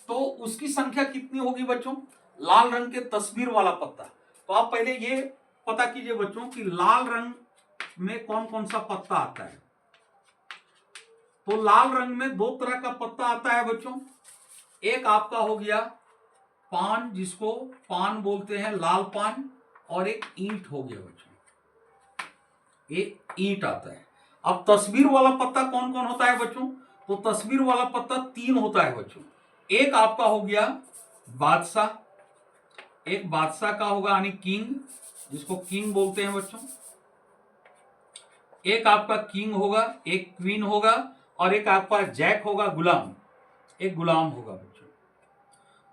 तो उसकी संख्या कितनी होगी बच्चों? लाल रंग के तस्वीर वाला पत्ता, तो आप पहले ये पता कीजिए बच्चों कि लाल रंग में कौन कौन सा पत्ता आता है। तो लाल रंग में दो तरह का पत्ता आता है बच्चों। एक आपका हो गया पान, जिसको पान बोलते हैं, लाल पान, और एक ईंट हो गया बच्चों, एक ईंट आता है। अब तस्वीर वाला पत्ता कौन कौन होता है बच्चों? तो तस्वीर वाला पत्ता 3 होता है बच्चों। एक आपका हो गया बादशाह, एक बादशाह का होगा यानी किंग, जिसको किंग बोलते हैं बच्चों। एक आपका किंग होगा, एक क्वीन होगा, और एक आपका जैक होगा, गुलाम, एक गुलाम होगा बच्चों।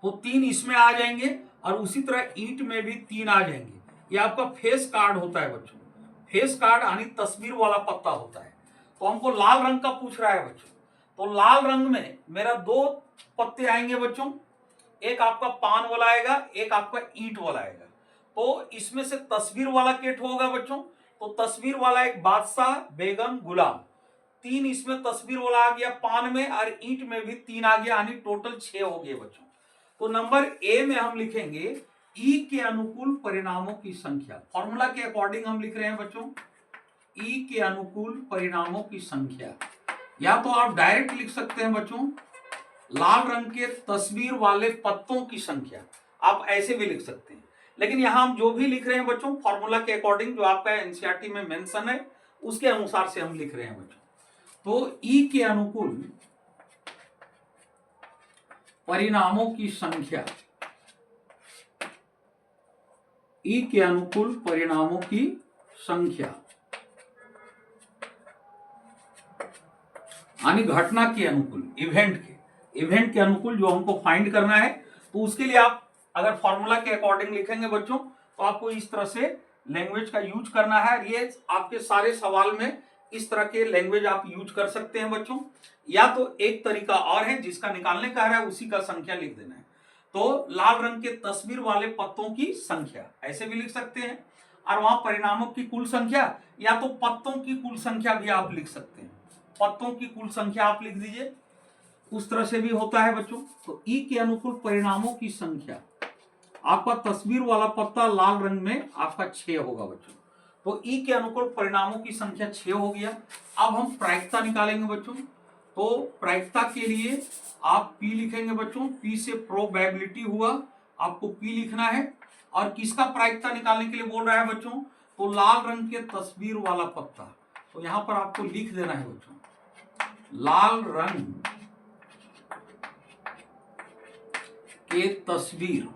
तो 3 इसमें आ जाएंगे, और उसी तरह ईंट में भी 3 आ जाएंगे। ये आपका फेस कार्ड होता है बच्चों। फेस कार्ड यानी तस्वीर वाला पत्ता होता है। तो हमको लाल रंग का पूछ रहा है बच्चों, तो लाल रंग में मेरा 2 पत्ते आएंगे बच्चों। एक आपका पान वाला आएगा, एक आपका ईंट वाला आएगा। तो इसमें से तस्वीर वाला केट होगा बच्चों। तो तस्वीर वाला एक बादशाह, बेगम, गुलाम, 3 इसमें तस्वीर वाला आ गया पान में, और ईंट में भी 3 आ गया, यानी टोटल 6 हो गए बच्चों। तो नंबर ए में हम लिखेंगे ई के अनुकूल परिणामों की संख्या। फॉर्मूला के अकॉर्डिंग हम लिख रहे हैं बच्चों, ई के अनुकूल परिणामों की संख्या। या तो आप डायरेक्ट लिख सकते हैं बच्चों लाल रंग के तस्वीर वाले पत्तों की संख्या, आप ऐसे भी लिख सकते हैं। लेकिन यहां हम जो भी लिख रहे हैं बच्चों फॉर्मूला के अकॉर्डिंग, जो आपका एनसीईआरटी में मेंशन है उसके अनुसार से हम लिख रहे हैं बच्चों। तो ई के अनुकूल परिणामों की संख्या, ई के अनुकूल परिणामों की संख्या यानी घटना के अनुकूल, इवेंट के अनुकूल जो हमको फाइंड करना है, तो उसके लिए आप अगर फॉर्मूला के अकॉर्डिंग लिखेंगे बच्चों तो आपको इस तरह से लैंग्वेज का यूज करना है। ये आपके सारे सवाल में इस तरह के लैंग्वेज आप यूज कर सकते हैं बच्चों। या तो एक तरीका और है जिसका निकालने का है, उसी का संख्या लिख देना है। तो लाल रंग के तस्वीर वाले पत्तों की संख्या ऐसे भी लिख सकते हैं, और वहां परिणामों की कुल संख्या, या तो पत्तों की कुल संख्या भी आप लिख सकते हैं। पत्तों की कुल संख्या आप लिख दीजिए, उस तरह से भी होता है बच्चों। तो ई के अनुकूल परिणामों की संख्या, आपका तस्वीर वाला पत्ता लाल रंग में आपका 6 होगा बच्चों। तो ई के अनुकूल परिणामों की संख्या 6 हो गया। अब हम प्रायिकता निकालेंगे बच्चों। तो प्रायिकता के लिए आप पी लिखेंगे बच्चों, पी से प्रोबेबिलिटी हुआ, आपको पी लिखना है। और किसका प्रायिकता निकालने के लिए बोल रहा है बच्चों? तो लाल रंग के तस्वीर वाला पत्ता। तो यहां पर आपको लिख देना है बच्चों लाल रंग के तस्वीर,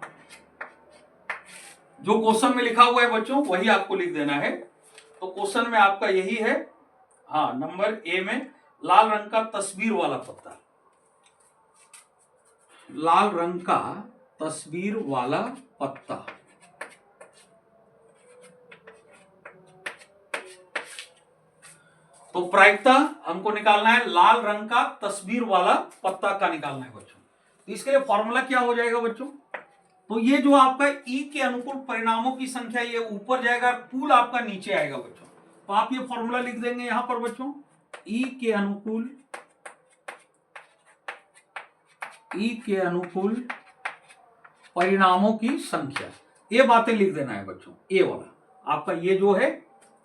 जो क्वेश्चन में लिखा हुआ है बच्चों वही आपको लिख देना है। तो क्वेश्चन में आपका यही है, हाँ, नंबर ए में लाल रंग का तस्वीर वाला पत्ता, लाल रंग का तस्वीर वाला पत्ता। तो प्रायिकता हमको निकालना है लाल रंग का तस्वीर वाला पत्ता का निकालना है बच्चों। तो इसके लिए फॉर्मूला क्या हो जाएगा बच्चों? तो ये जो आपका ई के अनुकूल परिणामों की संख्या ये ऊपर जाएगा, कुल आपका नीचे आएगा बच्चों। तो आप ये फॉर्मूला लिख देंगे यहां पर बच्चों, ई के अनुकूल परिणामों की संख्या। ये बातें लिख देना है बच्चों। ए वाला आपका ये जो है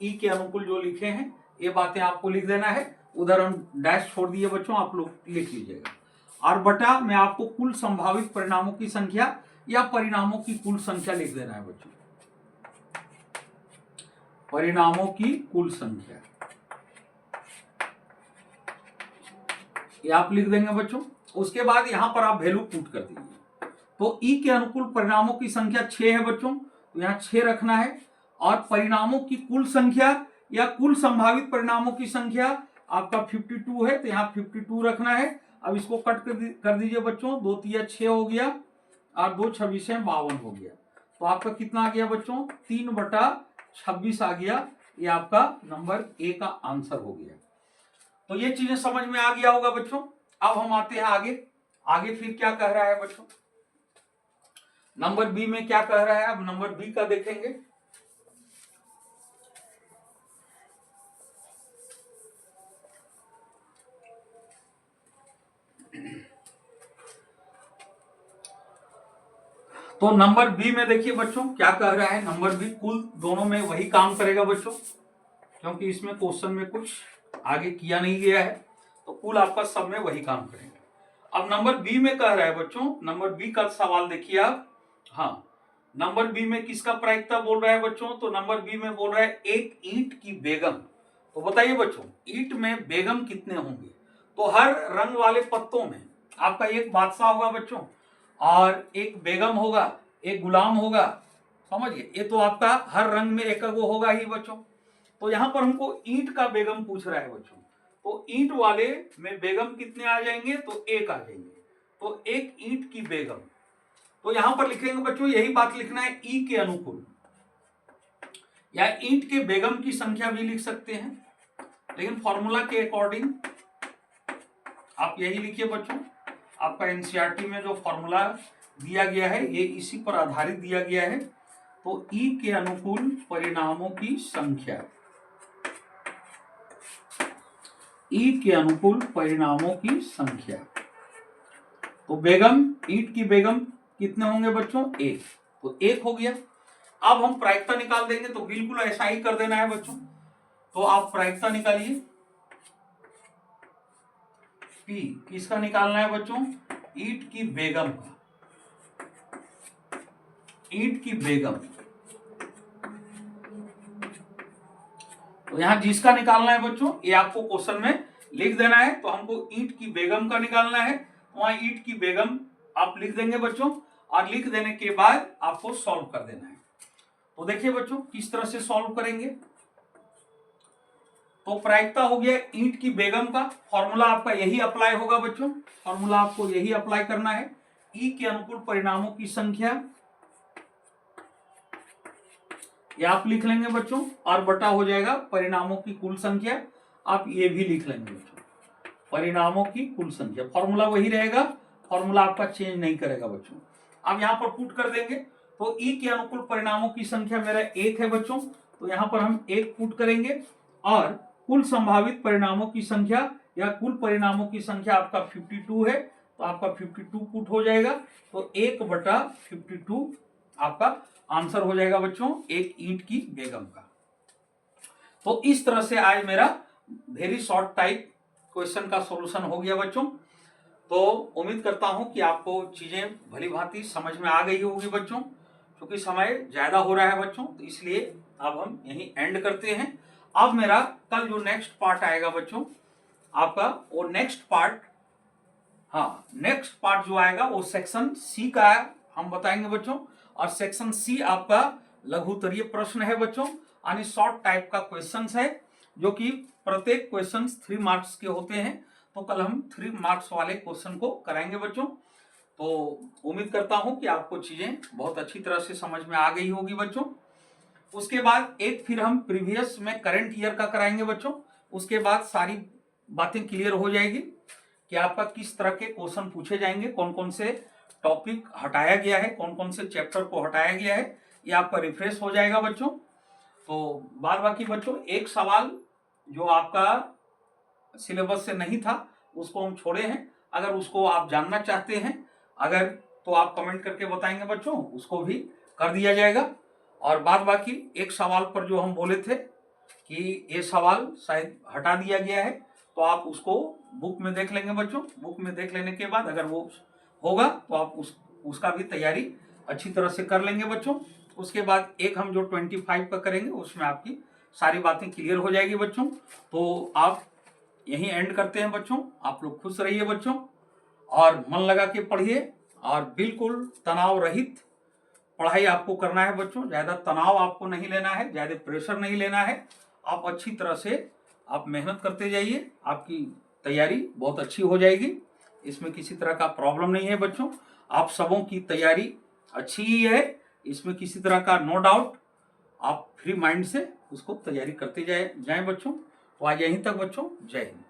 ई के अनुकूल जो लिखे हैं ये बातें आपको लिख देना है। उधर हम डैश छोड़ दिए बच्चों, आप लोग लिख लीजिएगा। और बटा में आपको कुल संभावित परिणामों की संख्या या परिणामों की कुल संख्या लिख देना है बच्चों। परिणामों की कुल संख्या ये आप लिख देंगे बच्चों। उसके बाद यहां पर आप वैल्यू पुट कर दीजिए। तो ई के अनुकूल परिणामों की संख्या 6 है बच्चों, तो यहां 6 रखना है। और परिणामों की कुल संख्या या कुल संभावित परिणामों की संख्या आपका 52 है, तो यहाँ 52 रखना है। अब इसको कट कर दीजिए बच्चों, 2 तिया 6 हो गया और 2 26 52 हो गया। तो आपका कितना आ गया बच्चों? 3/26 आ गया। ये आपका नंबर ए का आंसर हो गया। तो ये चीजें समझ में आ गया होगा बच्चों। अब हम आते हैं आगे। आगे फिर क्या कह रहा है बच्चों? नंबर बी में क्या कह रहा है? अब नंबर बी का देखेंगे। तो नंबर बी में देखिए बच्चों क्या कह रहा है। नंबर बी कुल दोनों में वही काम करेगा बच्चों, क्योंकि इसमें क्वेश्चन में कुछ आगे किया नहीं गया है, तो कुल आपका सब में वही काम करेगा। अब नंबर बी में कह रहा है बच्चों, नंबर बी का सवाल देखिए आप। हाँ, नंबर बी में किसका प्रायिकता बोल रहा है बच्चों? तो नंबर बी में बोल रहा है एक ईंट की बेगम। तो बताइए बच्चों, ईंट में बेगम कितने होंगे? तो हर रंग वाले पत्तों में आपका एक बादशाह होगा बच्चों, और एक बेगम होगा, एक गुलाम होगा। समझिए, ये तो आपका हर रंग में एक वो होगा ही बच्चों। तो यहां पर हमको ईंट का बेगम पूछ रहा है बच्चों। तो ईंट वाले में बेगम कितने आ जाएंगे? तो एक आ जाएंगे। तो एक ईंट की बेगम। तो यहां पर लिखेंगे बच्चों, यही बात लिखना है ई के अनुकूल, या ईंट के बेगम की संख्या भी लिख सकते हैं, लेकिन फॉर्मूला के अकॉर्डिंग आप यही लिखिए बच्चों। आपका एनसीईआरटी में जो फॉर्मूला दिया गया है ये इसी पर आधारित दिया गया है। तो ई के अनुकूल परिणामों की संख्या, ई के अनुकूल परिणामों की संख्या। तो बेगम, ईंट की बेगम कितने होंगे बच्चों? एक। तो एक हो गया। अब हम प्रायिकता निकाल देंगे, तो बिल्कुल ऐसा ही कर देना है बच्चों। तो आप प्रायिकता निकालिए। पी किसका निकालना है बच्चों? ईंट की बेगम का। ईंट की बेगम, तो यहां जिसका निकालना है बच्चों ये आपको क्वेश्चन में लिख देना है। तो हमको ईंट की बेगम का निकालना है, वहां ईंट की बेगम आप लिख देंगे बच्चों, और लिख देने के बाद आपको सॉल्व कर देना है। तो देखिए बच्चों किस तरह से सॉल्व करेंगे। तो प्रायिकता हो गया ईंट की बेगम का, फॉर्मूला आपका यही अप्लाई होगा बच्चों। फॉर्मूला आपको यही अप्लाई करना है। ई के अनुकूल परिणामों की संख्या ये आप लिख लेंगे बच्चों, और बटा हो जाएगा परिणामों की कुल संख्या। आप ये भी लिख लेंगे बच्चों, परिणामों की कुल संख्या। फॉर्मूला वही रहेगा, फॉर्मूला आपका चेंज नहीं करेगा बच्चों। अब यहां पर पुट कर देंगे। तो ई के अनुकूल परिणामों की संख्या मेरा 1 है बच्चों, तो यहां पर हम 1 पुट करेंगे। और कुल संभावित परिणामों की संख्या या कुल परिणामों की संख्या आपका 52 है, तो आपका 52 पुट हो जाएगा। तो 1/52 आपका आंसर हो जाएगा बच्चों, एक ईंट की बेगम का। तो इस तरह से आज मेरा वेरी शॉर्ट टाइप क्वेश्चन का सॉल्यूशन हो गया बच्चों। तो उम्मीद करता हूं कि आपको चीजें भली भांति समझ में आ गई होगी बच्चों। क्योंकि समय ज्यादा हो रहा है बच्चों, तो इसलिए अब हम यहीं एंड करते हैं। अब मेरा कल जो नेक्स्ट पार्ट आएगा बच्चों आपका, वो नेक्स्ट पार्ट, हाँ नेक्स्ट पार्ट जो आएगा वो सेक्शन सी का हम बताएंगे बच्चों। और सेक्शन सी आपका लघुत्तरीय प्रश्न है बच्चों, यानी शॉर्ट टाइप का क्वेश्चन है, जो कि प्रत्येक क्वेश्चन 3 मार्क्स के होते हैं। तो कल हम 3 मार्क्स वाले क्वेश्चन को कराएंगे बच्चों। तो उम्मीद करता हूं कि आपको चीजें बहुत अच्छी तरह से समझ में आ गई होगी बच्चों। उसके बाद एक फिर हम प्रीवियस में करंट ईयर का कराएंगे बच्चों। उसके बाद सारी बातें क्लियर हो जाएगी कि आपका किस तरह के क्वेश्चन पूछे जाएंगे, कौन कौन से टॉपिक हटाया गया है, कौन कौन से चैप्टर को हटाया गया है, ये आपका रिफ्रेश हो जाएगा बच्चों। तो बाद बाकी बच्चों एक सवाल जो आपका सिलेबस से नहीं था उसको हम छोड़े हैं, अगर उसको आप जानना चाहते हैं अगर, तो आप कमेंट करके बताएंगे बच्चों, उसको भी कर दिया जाएगा। और बाद बाकी एक सवाल पर जो हम बोले थे कि ये सवाल शायद हटा दिया गया है, तो आप उसको बुक में देख लेंगे बच्चों। बुक में देख लेने के बाद अगर वो होगा तो आप उसका भी तैयारी अच्छी तरह से कर लेंगे बच्चों। उसके बाद एक हम जो 25 का करेंगे उसमें आपकी सारी बातें क्लियर हो जाएगी बच्चों। तो आप यहीं एंड करते हैं बच्चों। आप लोग खुश रहिए बच्चों और मन लगा के पढ़िए और बिल्कुल तनाव रहित पढ़ाई आपको करना है बच्चों। ज्यादा तनाव आपको नहीं लेना है, ज्यादा प्रेशर नहीं लेना है। आप अच्छी तरह से आप मेहनत करते जाइए, आपकी तैयारी बहुत अच्छी हो जाएगी। इसमें किसी तरह का प्रॉब्लम नहीं है बच्चों। आप सबों की तैयारी अच्छी ही है, इसमें किसी तरह का नो डाउट। आप फ्री माइंड से उसको तैयारी करते जाएं बच्चों। तो आज यहीं तक बच्चों, जय हिंद।